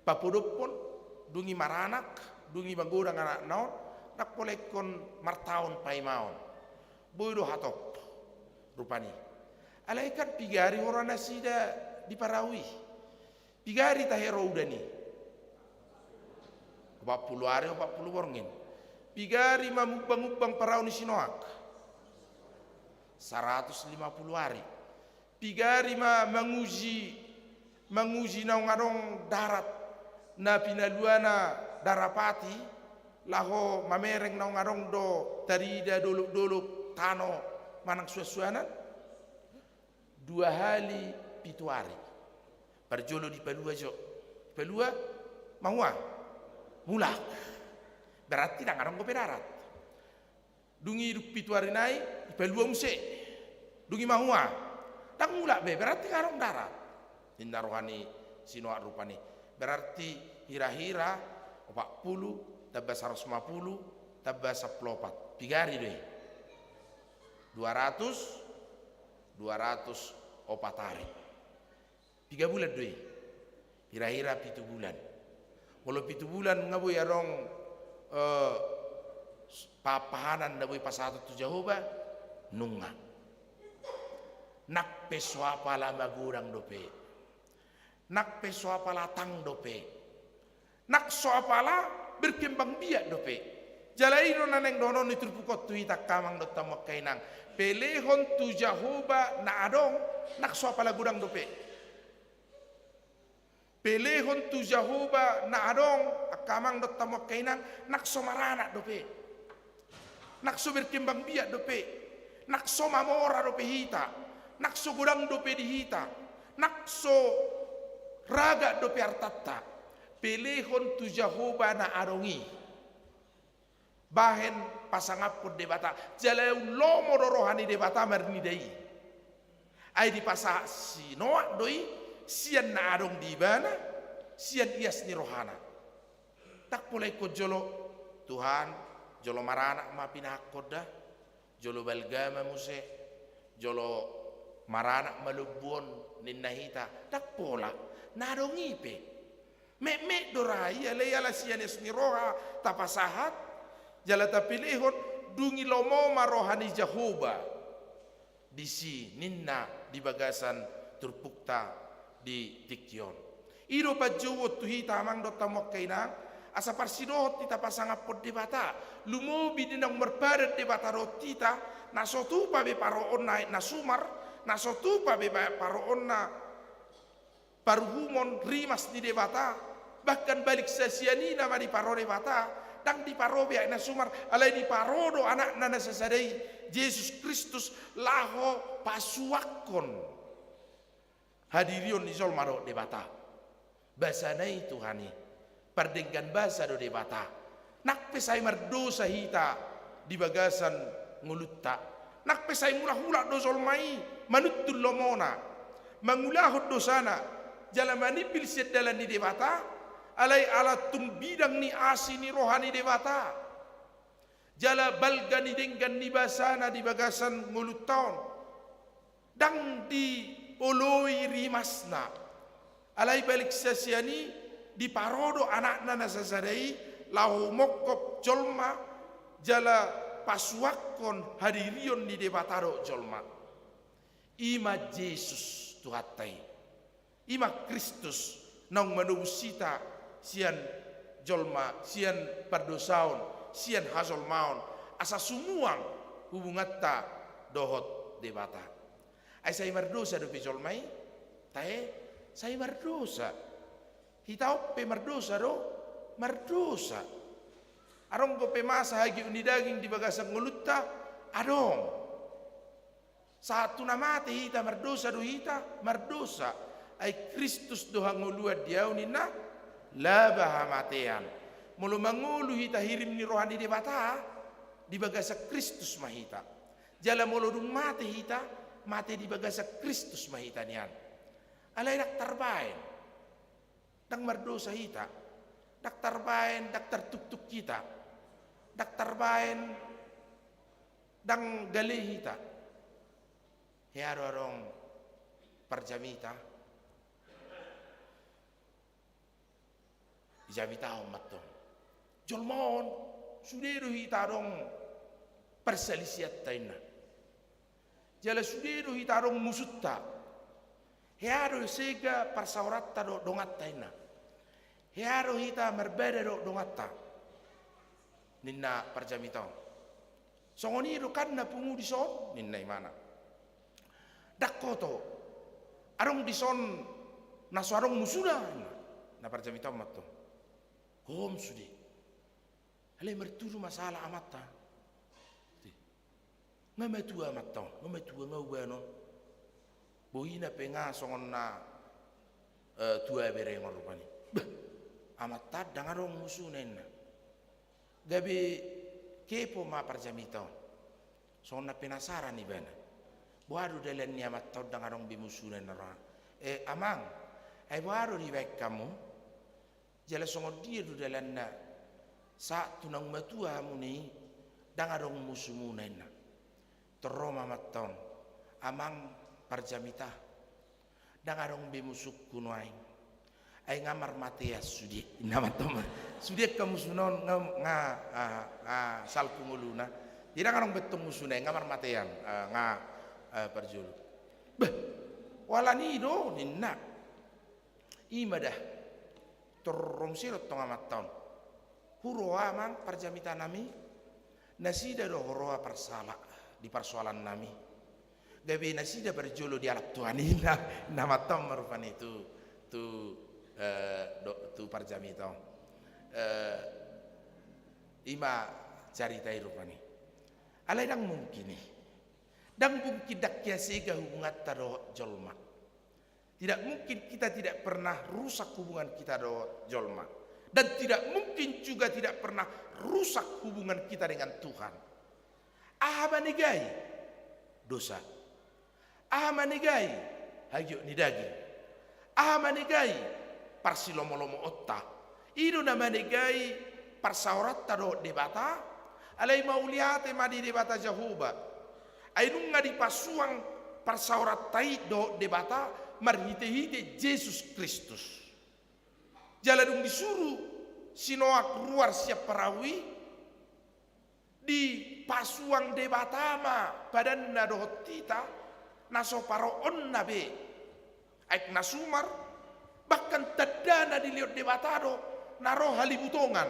[SPEAKER 3] papodopon dungi maranak, dungi bagurang anak naon, nak boleh kon martaon pai maon. Boy do hatop, rupani. Alaikan pigari orang nasida di Parawi. Pigari tahero udani. 40 hari, 40 borngin. Pigari mamubang-ubang parau ni sinoak. 150 hari. Pigari manguji naung adong darat. Na pinaluana darapati laho mamereng naung arong do tarida doluk-doluk tano manang suasuanan 2 hari 7 hari parjolo di palua jo palua mahua mula berarti nang arong gope darat dungi 7 hari nai di palua muse dungi mahua tang mula be berarti arong darat inna rohani sinoak rupani berarti hira-hira 40 tambah 150 tambah 14 pigari deh 200 hari 3 bulan deh hira-hira 7 bulan kalau 7 bulan ngaboy arong papahanan ngaboy pasatu tu Jehovah nunga nak peswa pala magurang dope nak peso apala tang dope nak so apala berkembang biak dope jalairo naneng dono ni turpukot tu ita kamang do tamok kainang pelehon tu Jehovah na adong nak so apala gudang dope pelehon tu Jehovah na adong kamang do tamok kainang nak so marana dope nak so berkembang biak dope nak so mamora dope hita nak so gudang dope di hita nak so raga dope artata pelehon tu Jehovah na arongi bahen pasangapod debata jalau lomo rohani debata marni dai ai di pasa si noa doi sian na arong di bana sian ias ni rohana tak pulai ko jolo Tuhan jolo marana ma pinakoda jolo balgama muse jolo marana malubuon ninnahita tak pola narong ipe me dorai ala sianes ni roha tapasahat jala tapilihon dungi lomo marohani Jehovah disi ninna di bagasan turpukta di Tikyon iro pajowo tuhi tamang do tamok kainang asa parsidohot tita pasangapod debata lumobi dinang merpadat debata rotita nasotu pa be paroon na nasumar nasotu pa be paroon na paruhumon rimas di debata bahkan balik sesiani nama di paro debata dang di paro biak na sumar alai di parodo anak nana sesadai Yesus Kristus laho pasuakon hadirion isol maro debata bahasa nai Tuhani perdenggan bahasa do debata nak pesai merdosa hita di bagasan ngulutta nak pesai mula-hula dosol mai manutul lomona mangulahut dosana jala manipil sedalan di debata alai ala tung bidang ni asi ni rohani dewata. Jala balga ni denggan ni basana di bagasan ngulut taon. Dang di oloi rimasna. Alai balik sasiani di parodo anakna nasasadai lahu mokop jolma jala pasuakon hadirion di debataro jolma. Ima Yesus tuhatai. Ima Kristus nang manusita sian jolma sian perdosaon sian hasol maon asa sumuang hubungatta dohot debata. Ai sai mardosa do pijolmai tae sai mardosa hitau pe mardosa do mardosa arong ko pe masa hagi unidaging di bagasang ngulutta adong satu nama te hita mardosa do hita mardosa ai Kristus do hangolua diau nina labah matean mulu mangulu hita hirim ni rohani debata di bagasa Kristus mahita jala mulu dung mate hita mate di bagasa Kristus mahita nian alai dak tarbain dang mardosa hita dak tarbain dak tertuk-tuk kita dak tarbain dang gale hita hearo arong parjamita jamita matto jolmon suderu hitarong perselisiat taina jala suderu hitarong musutta hearo sega parsauratta do dongat taina hearo hita merbeda do dongatta ninna parjamita songoniru kanna pungu dison ninna imana dakkoto arong dison naswarong musuna na parjamita matto kom sudi alai merturu masalah amata ngametua matong ngametua ngawano bohina penga songon na tua berengor rupani amata dangarong musunen gabe kepo ma parjamito songon na penasaran ni bana baru dalen ni amata dangarong bimusunen ra amang ai baru di baik kamu jala songon dia du dalan na sa tunang matua muni dangarong musumunen teroma maton amang parjamita dangarong bimusuk kunoai ai ngamar Matias sudi namatom sudi kamu sunon nga salpunguluna tidak ngarong betung musunai ngamar Matean nga parjulu beh walani do ninna imadah torrom sirot tong amat taon huroa mang parjamita nami nasida do horoa persala di persoalan nami gabe nasida berjolo di alap tuanina nama tom merupan itu tu parjamita ima caritai rupani alai dang mungkin nih dang mungkin dakya sega hubungan taro jolma tidak mungkin kita tidak pernah rusak hubungan kita do jolma dan tidak mungkin juga tidak pernah rusak hubungan kita dengan Tuhan. Ahmanigai dosa. Ahmanigai hagyok ni daging. Ahmanigai parsilomolomo otta. Ido namanigai parsauratta do debata. Alai mauliate madi debata Jehovah. Ainunga di pasuang parsauratai do debata marhite-hite Yesus Kristus. Jaladung disuruh sinoak luar siap perawi di pasuang debatama badan nadohotita naso paroon nabe aik nasumar bahkan tadana dilihat debatado naro halibutongan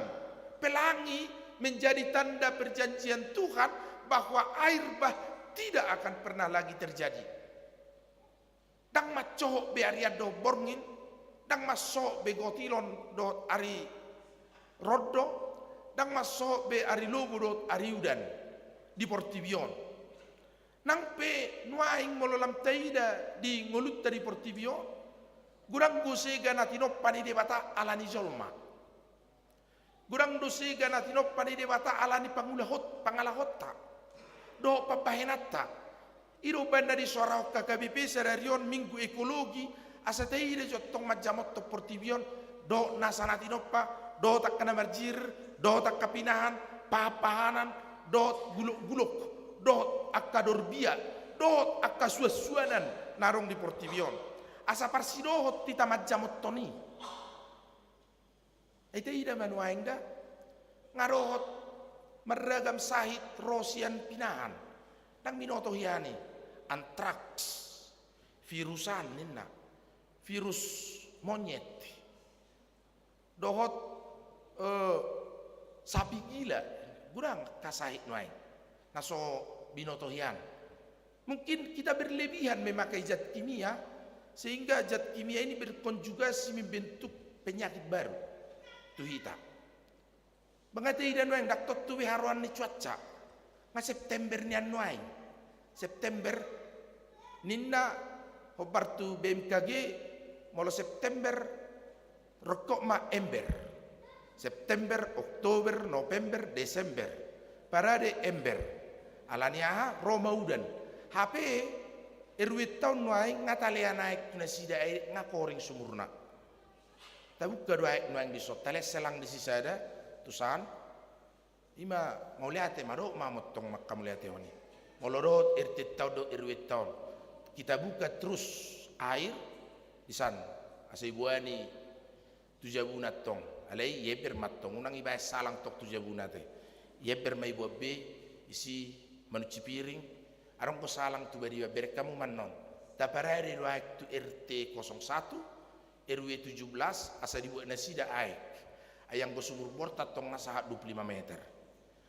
[SPEAKER 3] pelangi menjadi tanda perjanjian Tuhan bahwa air bah tidak akan pernah lagi terjadi. Dang macohok be ariado borngin dang masok be gotilon dot ari roddo dang masok be ari lobu dot ari udan di Portivion nang pe nuaing mololam taida di ngolutta di Portivion gurang gosega natinoppa di debata alani jolma gurang dosega natinoppa di debata alani pangalahotta do papahenata iro banda di suara KKBP serarion minggu ekologi asateire jottong majamotto Portivion do nasanati noppa, do takka namarjir, do takka pinahan, papahanan, do guluk-guluk, do akka dorbia, do akka suasuanan narong di Portivion. Asa parsidohot tita majamot toni. Ite ida manuaingda ngarohot meragam sahit rosian pinahan nang minoto hiani antrax virusan ninna virus monyet dohot sapi gila gurang kasahit nuai naso binoto hian. Mungkin kita berlebihan memakai zat kimia sehingga zat kimia ini berkonjugasi membentuk penyakit baru tuhita. Bangatay dan nuang daktot tuwi haruan ni cuaca. Nga September niyan nuang. September ninna hobar tu BMKG molo September rokok ma ember. September, Oktober, November, Desember. Parade ember. Alania Roma udan. HP erwit tahun nuang ngatalia naik na sida ngakoring sumurna. Tabuk kedua nuang disot tales selang di sisada tusan ima mau lihat maro mamotong makam lihat oni molorot irtit tahun do irwit tahun kita buka terus air di sana asa ibuani tujabuna tong alai yeber matong unang iba salang tok tujabuna te yeber mai bobe isi manuci piring arong ko salang tu bari ber kamu mannon taparari waktu RT 01 RW 17 asa dibuat nasida air ayang go sumur bor tatong nasahat 25 meter.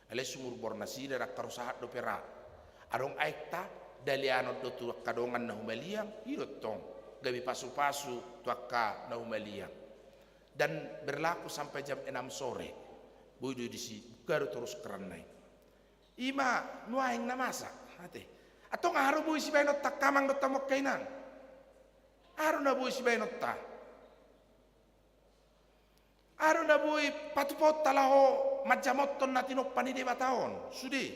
[SPEAKER 3] Ale sumur bor nasida rakkaro sahat do pera. Arong aikta daliano do tu kadongan na humaliang hirot tong gabi pasu-pasu tuakka na humaliang. Dan berlaku sampai jam 6 sore. Boydo disi garo terus keranai. Ima nuaing na masa ate. Atong aro boy si bainot ta kamang do tamok kainan. Aro na boy si bainot ta. Aro na boy patupot talaho majamotton na tinok panide bataon sudi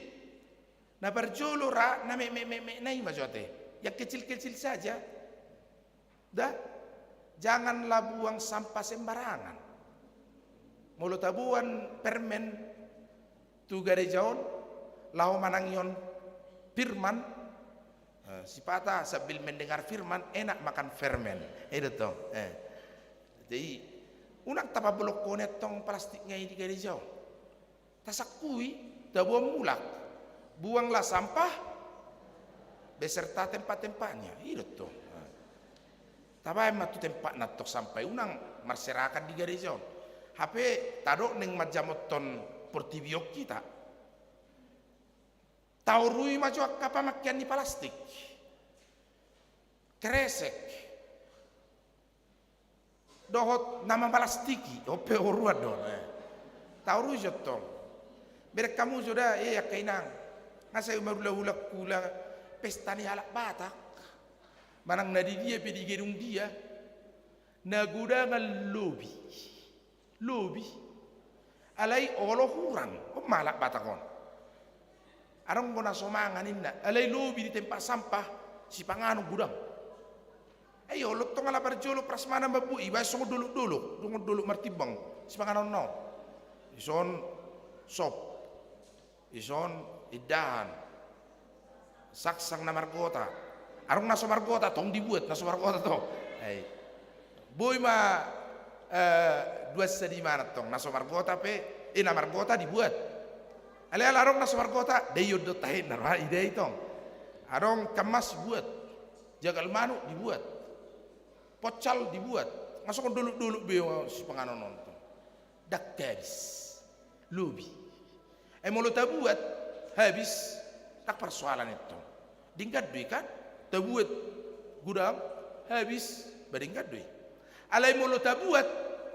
[SPEAKER 3] na berjolo ra na me nai majote yang kecil-kecil saja dah janganlah buang sampah sembarangan mulut tabuan permen tu garejaon lau manangion firman si patah sambil mendengar firman enak makan fermen itu toh jadi unak tapa blok konet tong plastik ngai di garejau. Tasakui dabuang mulak. Buanglah sampah beserta tempat-tempatnya. Itu tuh. Tabai matu tempat natok sampai unang masyarakat di garejau. HP tadok neng majamoton Portivio kita. Taurui maju kapa makian di plastik. Kresek. Dohot nama plastiki ope oruat don tauru jotong berek kamu sudah ya kainang ngasai marula-ulak kula pesta ni halak batak manang nadi dia pedi gerung dia nagudangan lobi alai olo hurang malak batakon arong gona somangan inna alai lobi di tempat sampah si panganu gudang. Ayo lotong ala berjolo prasmana babu iba songo dulu martibang sepanganon no ison sop ison idan saksang na margota arong naso margota tong dibuat naso margota to boy ma dua sedi mana tong naso margota pe na margota dibuat ale arong naso margota deyo do tahin narwa ide itong arong kemas buat jagal manu dibuat pocal dibuat masuk dulu beo si penganon nonton dak habis lubi mulut buat habis tak persoalan itu dingkat duit kan tabuat gudang habis badingkat duit alai mulut buat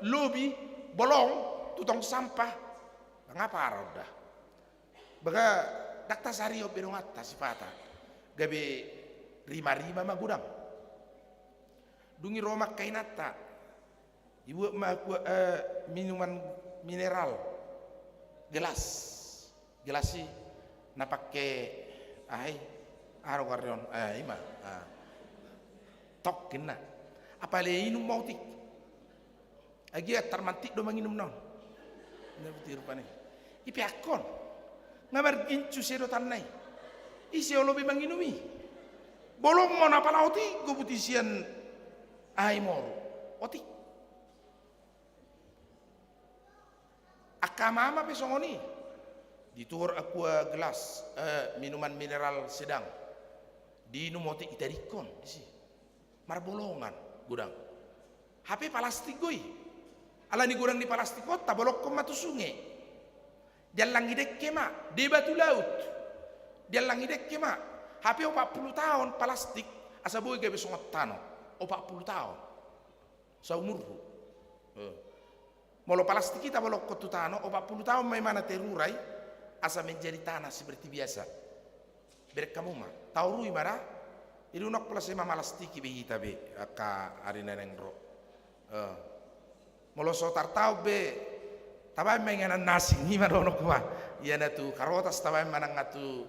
[SPEAKER 3] lubi bolong tutong sampah ngapa roda baga dak tasario berungat tasipata gabe rima mah gudang dungi romak kainata ibu minuman mineral gelasi na pakai aro karyon ima tok kena apa le inum mautik Agi tarmantik do manginum non. Ne butir pane. Ipi akon. Ngabar gincu sedo tanai. Isi olobi manginumi. Bolong mo na palauti go butisian ai moro. Oti. Akamama pesongoni. Dituhur aqua gelas minuman mineral sedang. Di numoti itarikon isi. Marbolongan gudang. HP plastik goi. Ala ni gudang di plastik kota bolok ko matu sungai. Dia langi dek kema di batu laut. Dia langi dek kema. HP 40 tahun plastik asa boy gabe songot tano. 40 tahun. Saumurhu. Molo plastik kita bolok ko tutano 40 tahun mai mana terurai asa menjadi tanah seperti biasa. Berek kamu mah. Taurui mara. Ini unak plus ema malastiki behita be aka ari neneng ro. Molo so tartau be tabai mengenan nasi ni marono kwa yana tu karotas tabai manang atu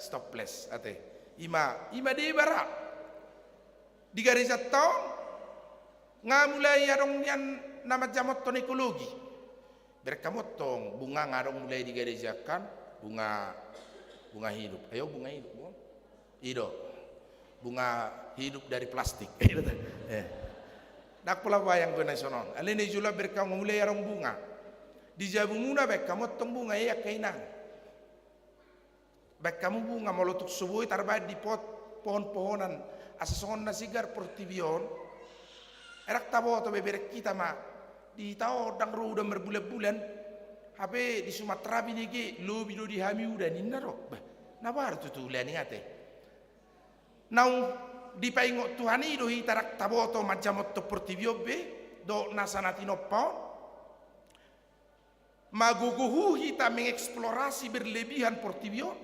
[SPEAKER 3] stopless ate ima de bara di garis tahun ngamulai adong nian nama jamot ton ekologi berkamot tong bunga ngadong mulai digarejakan bunga hidup ayo bunga hidup ido bunga hidup dari plastik dak pula bayang go nasional alene jula berkam mulai arong bunga di jabumuna bek kamot tong bunga ya kainan bek kamu bunga molotuk subuh tarbat di pot pohon-pohonan asasongon nasigar portibion erak tabo to beberek kita ma di tao dang ro udah berbulan-bulan HP di Sumatera binege lo bido di hami udah ninaro nabar tu lani ate nau di paingo Tuhani do hitarak taboto macamot to portivio be do nasanati noppa maguguhu kita mengeksplorasi berlebihan portivio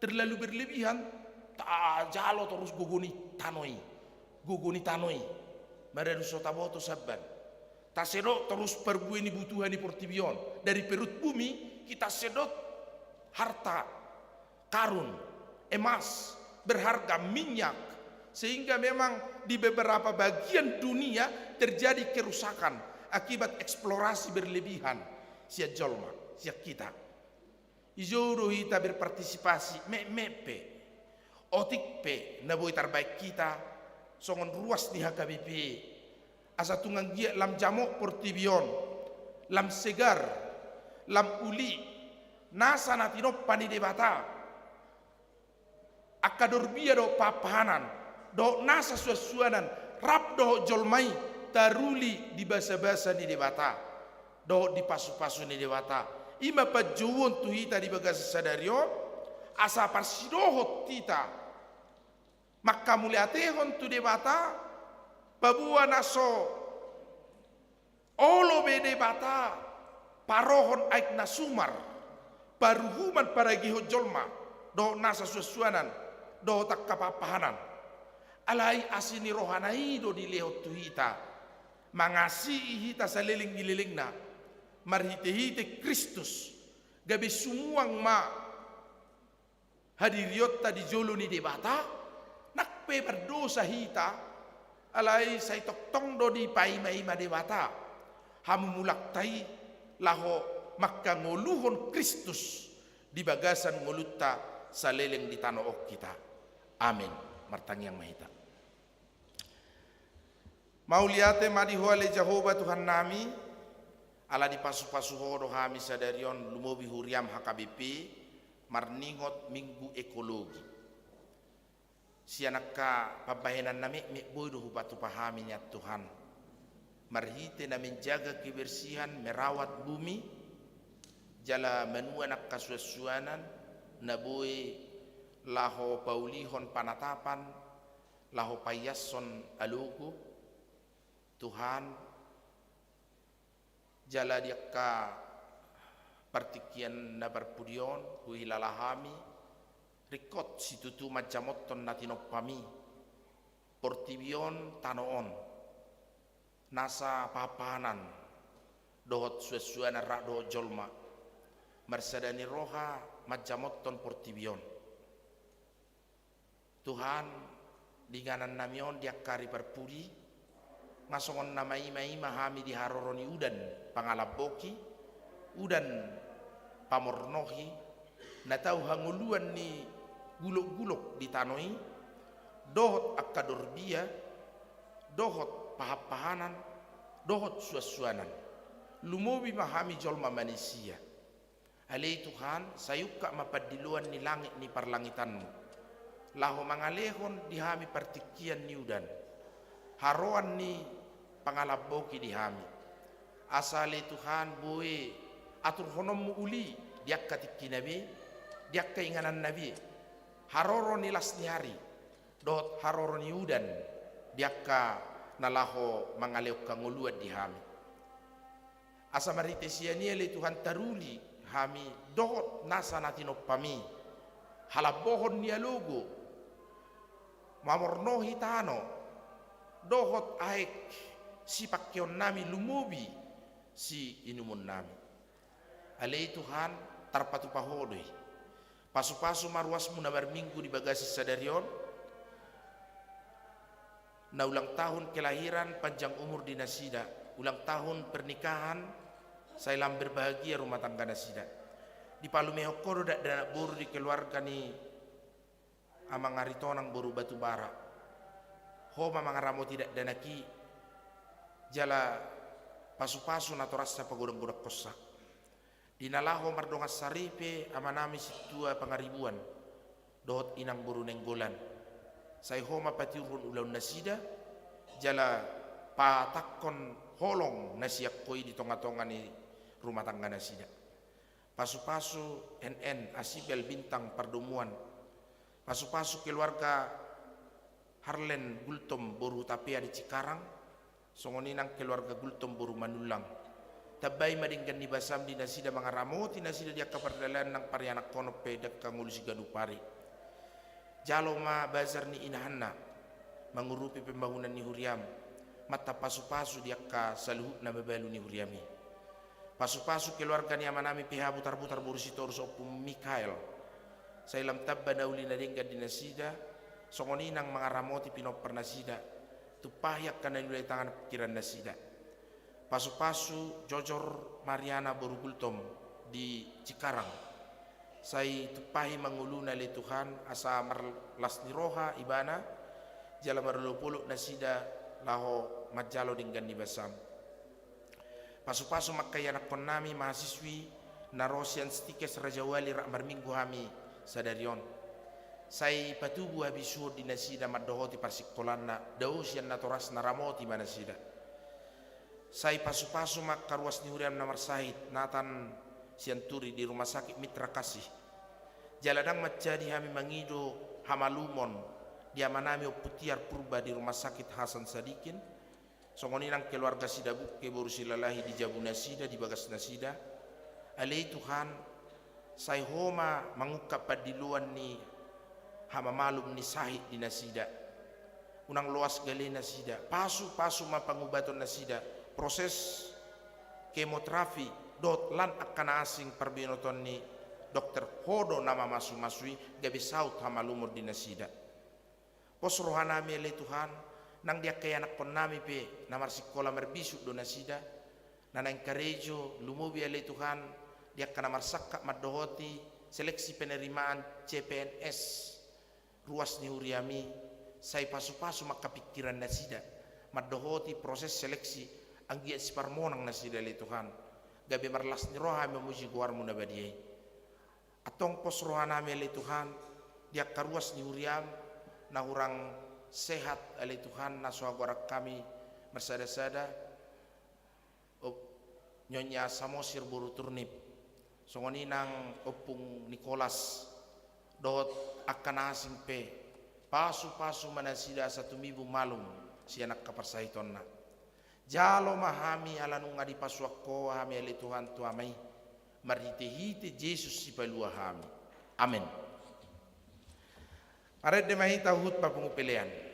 [SPEAKER 3] terlalu berlebihan tak jalo terus guguni tanoi mada so taboto sabban tasedot terus perbueni butuhan di portivion dari perut bumi kita sedot harta karun emas berharga minyak sehingga memang di beberapa bagian dunia terjadi kerusakan akibat eksplorasi berlebihan sia jolma sia kita ijodo kita berpartisipasi mepe otik pe naboi terbaik kita songon ruas di HKBP asa tungang gia lam jamok portibion lam segar lam uli nasa natino pani debata akadorbia do papahanan do nasa suasuanan rap do jolmai taruli di basa-basa ni debata do di pasu-pasu ni debata ima pajuwon tu hita di bagas sadario asa parsidohot tita maka muliatehon tu debata babua naso olo be debata parohon aik nasumar paruhuman para giho jolma do nasa suasuanan do tak kapapahanan alai asini rohanai do dilehot tuhita mangasihi hita saliling gililingna marhite-hite Kristus gabe sumuang ma hadiriot tadi jolo ni debata nakpe berdosa hita alai sai toktong do di paima debata hamumulak tai laho makka ngoluhon Kristus di bagasan ngolutta saleleng di tanah ok kita. Amin. Martang yang mahita. Mauliate madihoale Jehovah Tuhan nami ala di pasu-pasu hodo hami sadarion lumobi huriam HKBP marningot minggu ekologi. Sianaka pabahenan nami boydo hubatu pahami nya Tuhan. Marhite na menjaga kebersihan merawat bumi jala menuanak kasuasuanan naboy laho paulihon panatapan laho payason alugu Tuhan jala diakka partikian na barpudion huilalahami rikot situtu macamotton natinopami portibion tanoon nasa papanan dohot suasuana rak dohot jolma marsadani roha macamotton portibion Tuhan dinganan namion diakari perpudi ngasongon nama ima hami di haroroni udan pangalaboki udan pamornohi natau hanguluan ni gulok-gulok di tanoi dohot akadorbia dohot pahapahanan dohot suasuanan lumobi mahami jolma manusia alai Tuhan sayuka mapadiluan ni langit ni parlangitanmu laho mangalehon dihami partikian ni udan haroan ni pangalaboki dihami asale Tuhan boe atur honommu uli diakka tikki nabi diakka inganan nabi haroro ni lasni hari dot haroro ni udan diakka nalaho mangaleok kanguluat dihami asa marite siania le Tuhan taruli hami dohot nasa natino pami halabohon nia logo mamornohi tano dohot aek si pakyon nami lumubi si inumun nami alai Tuhan tarpatu pahodoi pasu-pasu marwasmu na berminggu di bagasi sadarion na ulang tahun kelahiran panjang umur di Nasida ulang tahun pernikahan saya lam berbahagia rumah tangga Nasida di Palumeho kodo dak dana boru di keluarga ni amang aritonang boru batu bara homa mangaramo tidak danaki jala pasu-pasu na torasa pagodang-godang kosak dinalaho mardonga saripe amanami situa pangaribuan dohot inang boru nenggolan saya homa patirun ulau Nasida jala patakon holong nasiak koi di tonga-tonga ni rumah tangga Nasida pasu-pasu NN asibel bintang perdomuan pasu-pasu keluarga Harlen Gultom boru tapia di Cikarang songoninang keluarga Gultom boru Manulang tabay madinggan ni basam di Nasida mangaramoti Nasida dia kapardalan nang parianak kono pedak kangulusi gadupari jalo ma bazar ni inahanna mengurupi pembangunan ni Huriam mata pasu-pasu dia ka saluhut na babalu ni Huriami pasu-pasu keluarga ni amanami pihak butar-butar borusi torus opum Mikael saya lam tabba nauli na dinggan di Nasida songoninang mangaramoti pinopper Nasida tupahyak kana nilai tangan pikiran Nasida pasu-pasu Jojor Mariana Borugultom di Cikarang saya tupahi manguluna le Tuhan asa marlas niroha ibana jala marulupuluk Nasida laho majalo dinggan di basam pasu-pasu makkayanak konami mahasiswi narosian stikes rajawali rak marminggu hami sadarion saya patubu habisur di Nasida madohoti parsikolanna dausian natoras naramoti manasida saya pasu-pasu mak karuas ni Huriam namar sahid Nathan Sianturi di rumah sakit Mitra Kasih jaladang macadi hami mangido hamalumon dia manami oputiar purba di rumah sakit Hasan Sadikin songoninang keluarga Sida buke boru silalahi di Jabu Nasida di Bagas Nasida alai Tuhan saya homa mengukap padiluan ni hama malum ni sahid di Nasida unang luas gale Nasida pasu-pasu ma pangubaton Nasida proses kemoterapi dot lan akan asing perbinoton ni dokter hodo nama masui gabi saut hama lumur di Nasida pos rohana mele Tuhan nang dia kaya anak nami pe namar sikola merbisu do Nasida nanang karejo lumubi ale Tuhan dia kana marsakka madohoti seleksi penerimaan CPNS ruas ni Huriami saya pasu-pasu maka pikiran Nasida madohoti proses seleksi anggiat si parmonang Nasida le Tuhan gabi marlas ni roha memuji guarmu nabadiai atong pos rohana mele Tuhan dia karuas ni Huriam na hurang sehat ale Tuhan na suagorak kami bersada-sada nyonya Samosir buru turnip songoninang opung Nicholas dot akan asing pe pasu-pasu manasida satu minggu malum si anak kaparsahitonna jalo mahami alanung ngadi pasuakko hami ale Tuhan tu amai marhite-hite Yesus si palua hami amen aret de mahita hut papungupelean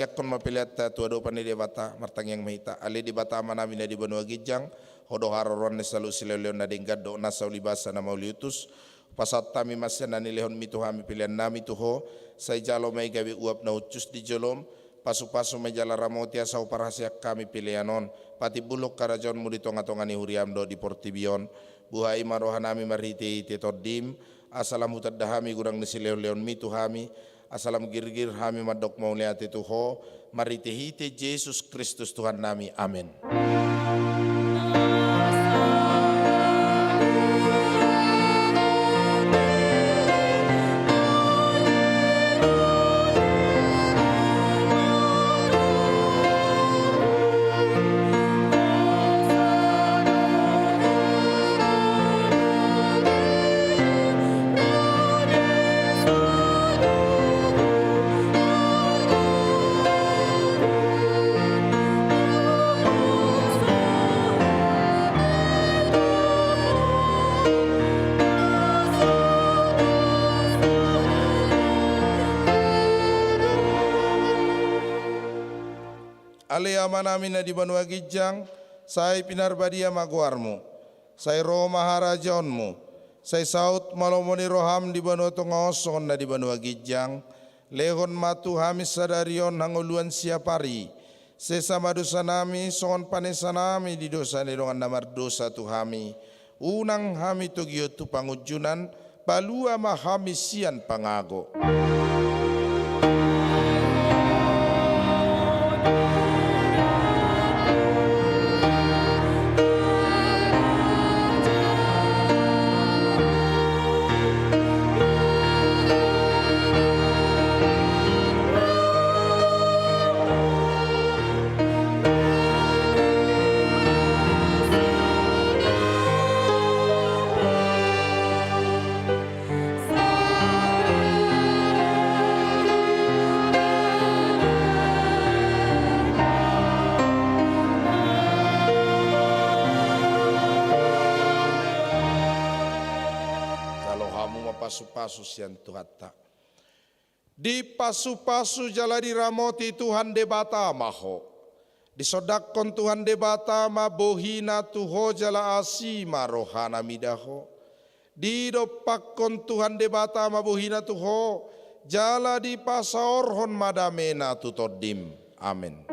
[SPEAKER 3] yakkon mapiliata tua do pani de bata martang yang mahita ali di bata manami na di banua gijang hodo haroron ne salu sileleon na dinggaddo na saulibasa na mauliutus pasat tami masya na nilehon mitu hami pilihan nami tuho say jalo may gawi uap na ucus di jolom pasu-pasu may jala ramotia sa uparasya kami pilihanon pati bulok karajon mo dito nga tonga ni Huriamdo di Portibion buhay marohan nami mariti titodim asalam hutad dahami gurang ni sileleon mitu hami asalam girgir hami madok mauliati tuho mariti hite Yesus Kristus Tuhan nami amin. Ale amanami na di banua gijang, say pinarbadia maguarmu, say Roma harajonmu, say saut malomoni roham di banua tongoson na di banua gijang, lehon matu hamis sadarion hanguluan siapari, sesama dosa nami, son panesa nami di dosa nilongan namar dosa tuhami, unang hami tugio tu pangujunan, palua mahami sian pangago. Pasu-pasu sian Tuhata. Di pasu-pasu jaladi ramoti Tuhan debata maho. Di sodakon Tuhan debata ma bohina tuho jala asima rohana midaho. Di dopakon Tuhan debata ma bohina tuho jala di pasaorhon madamena tutodim. Amin.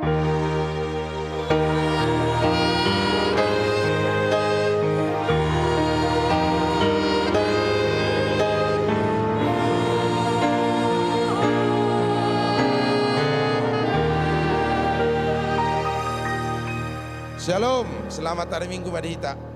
[SPEAKER 3] Shalom, selamat hari Minggu Madita.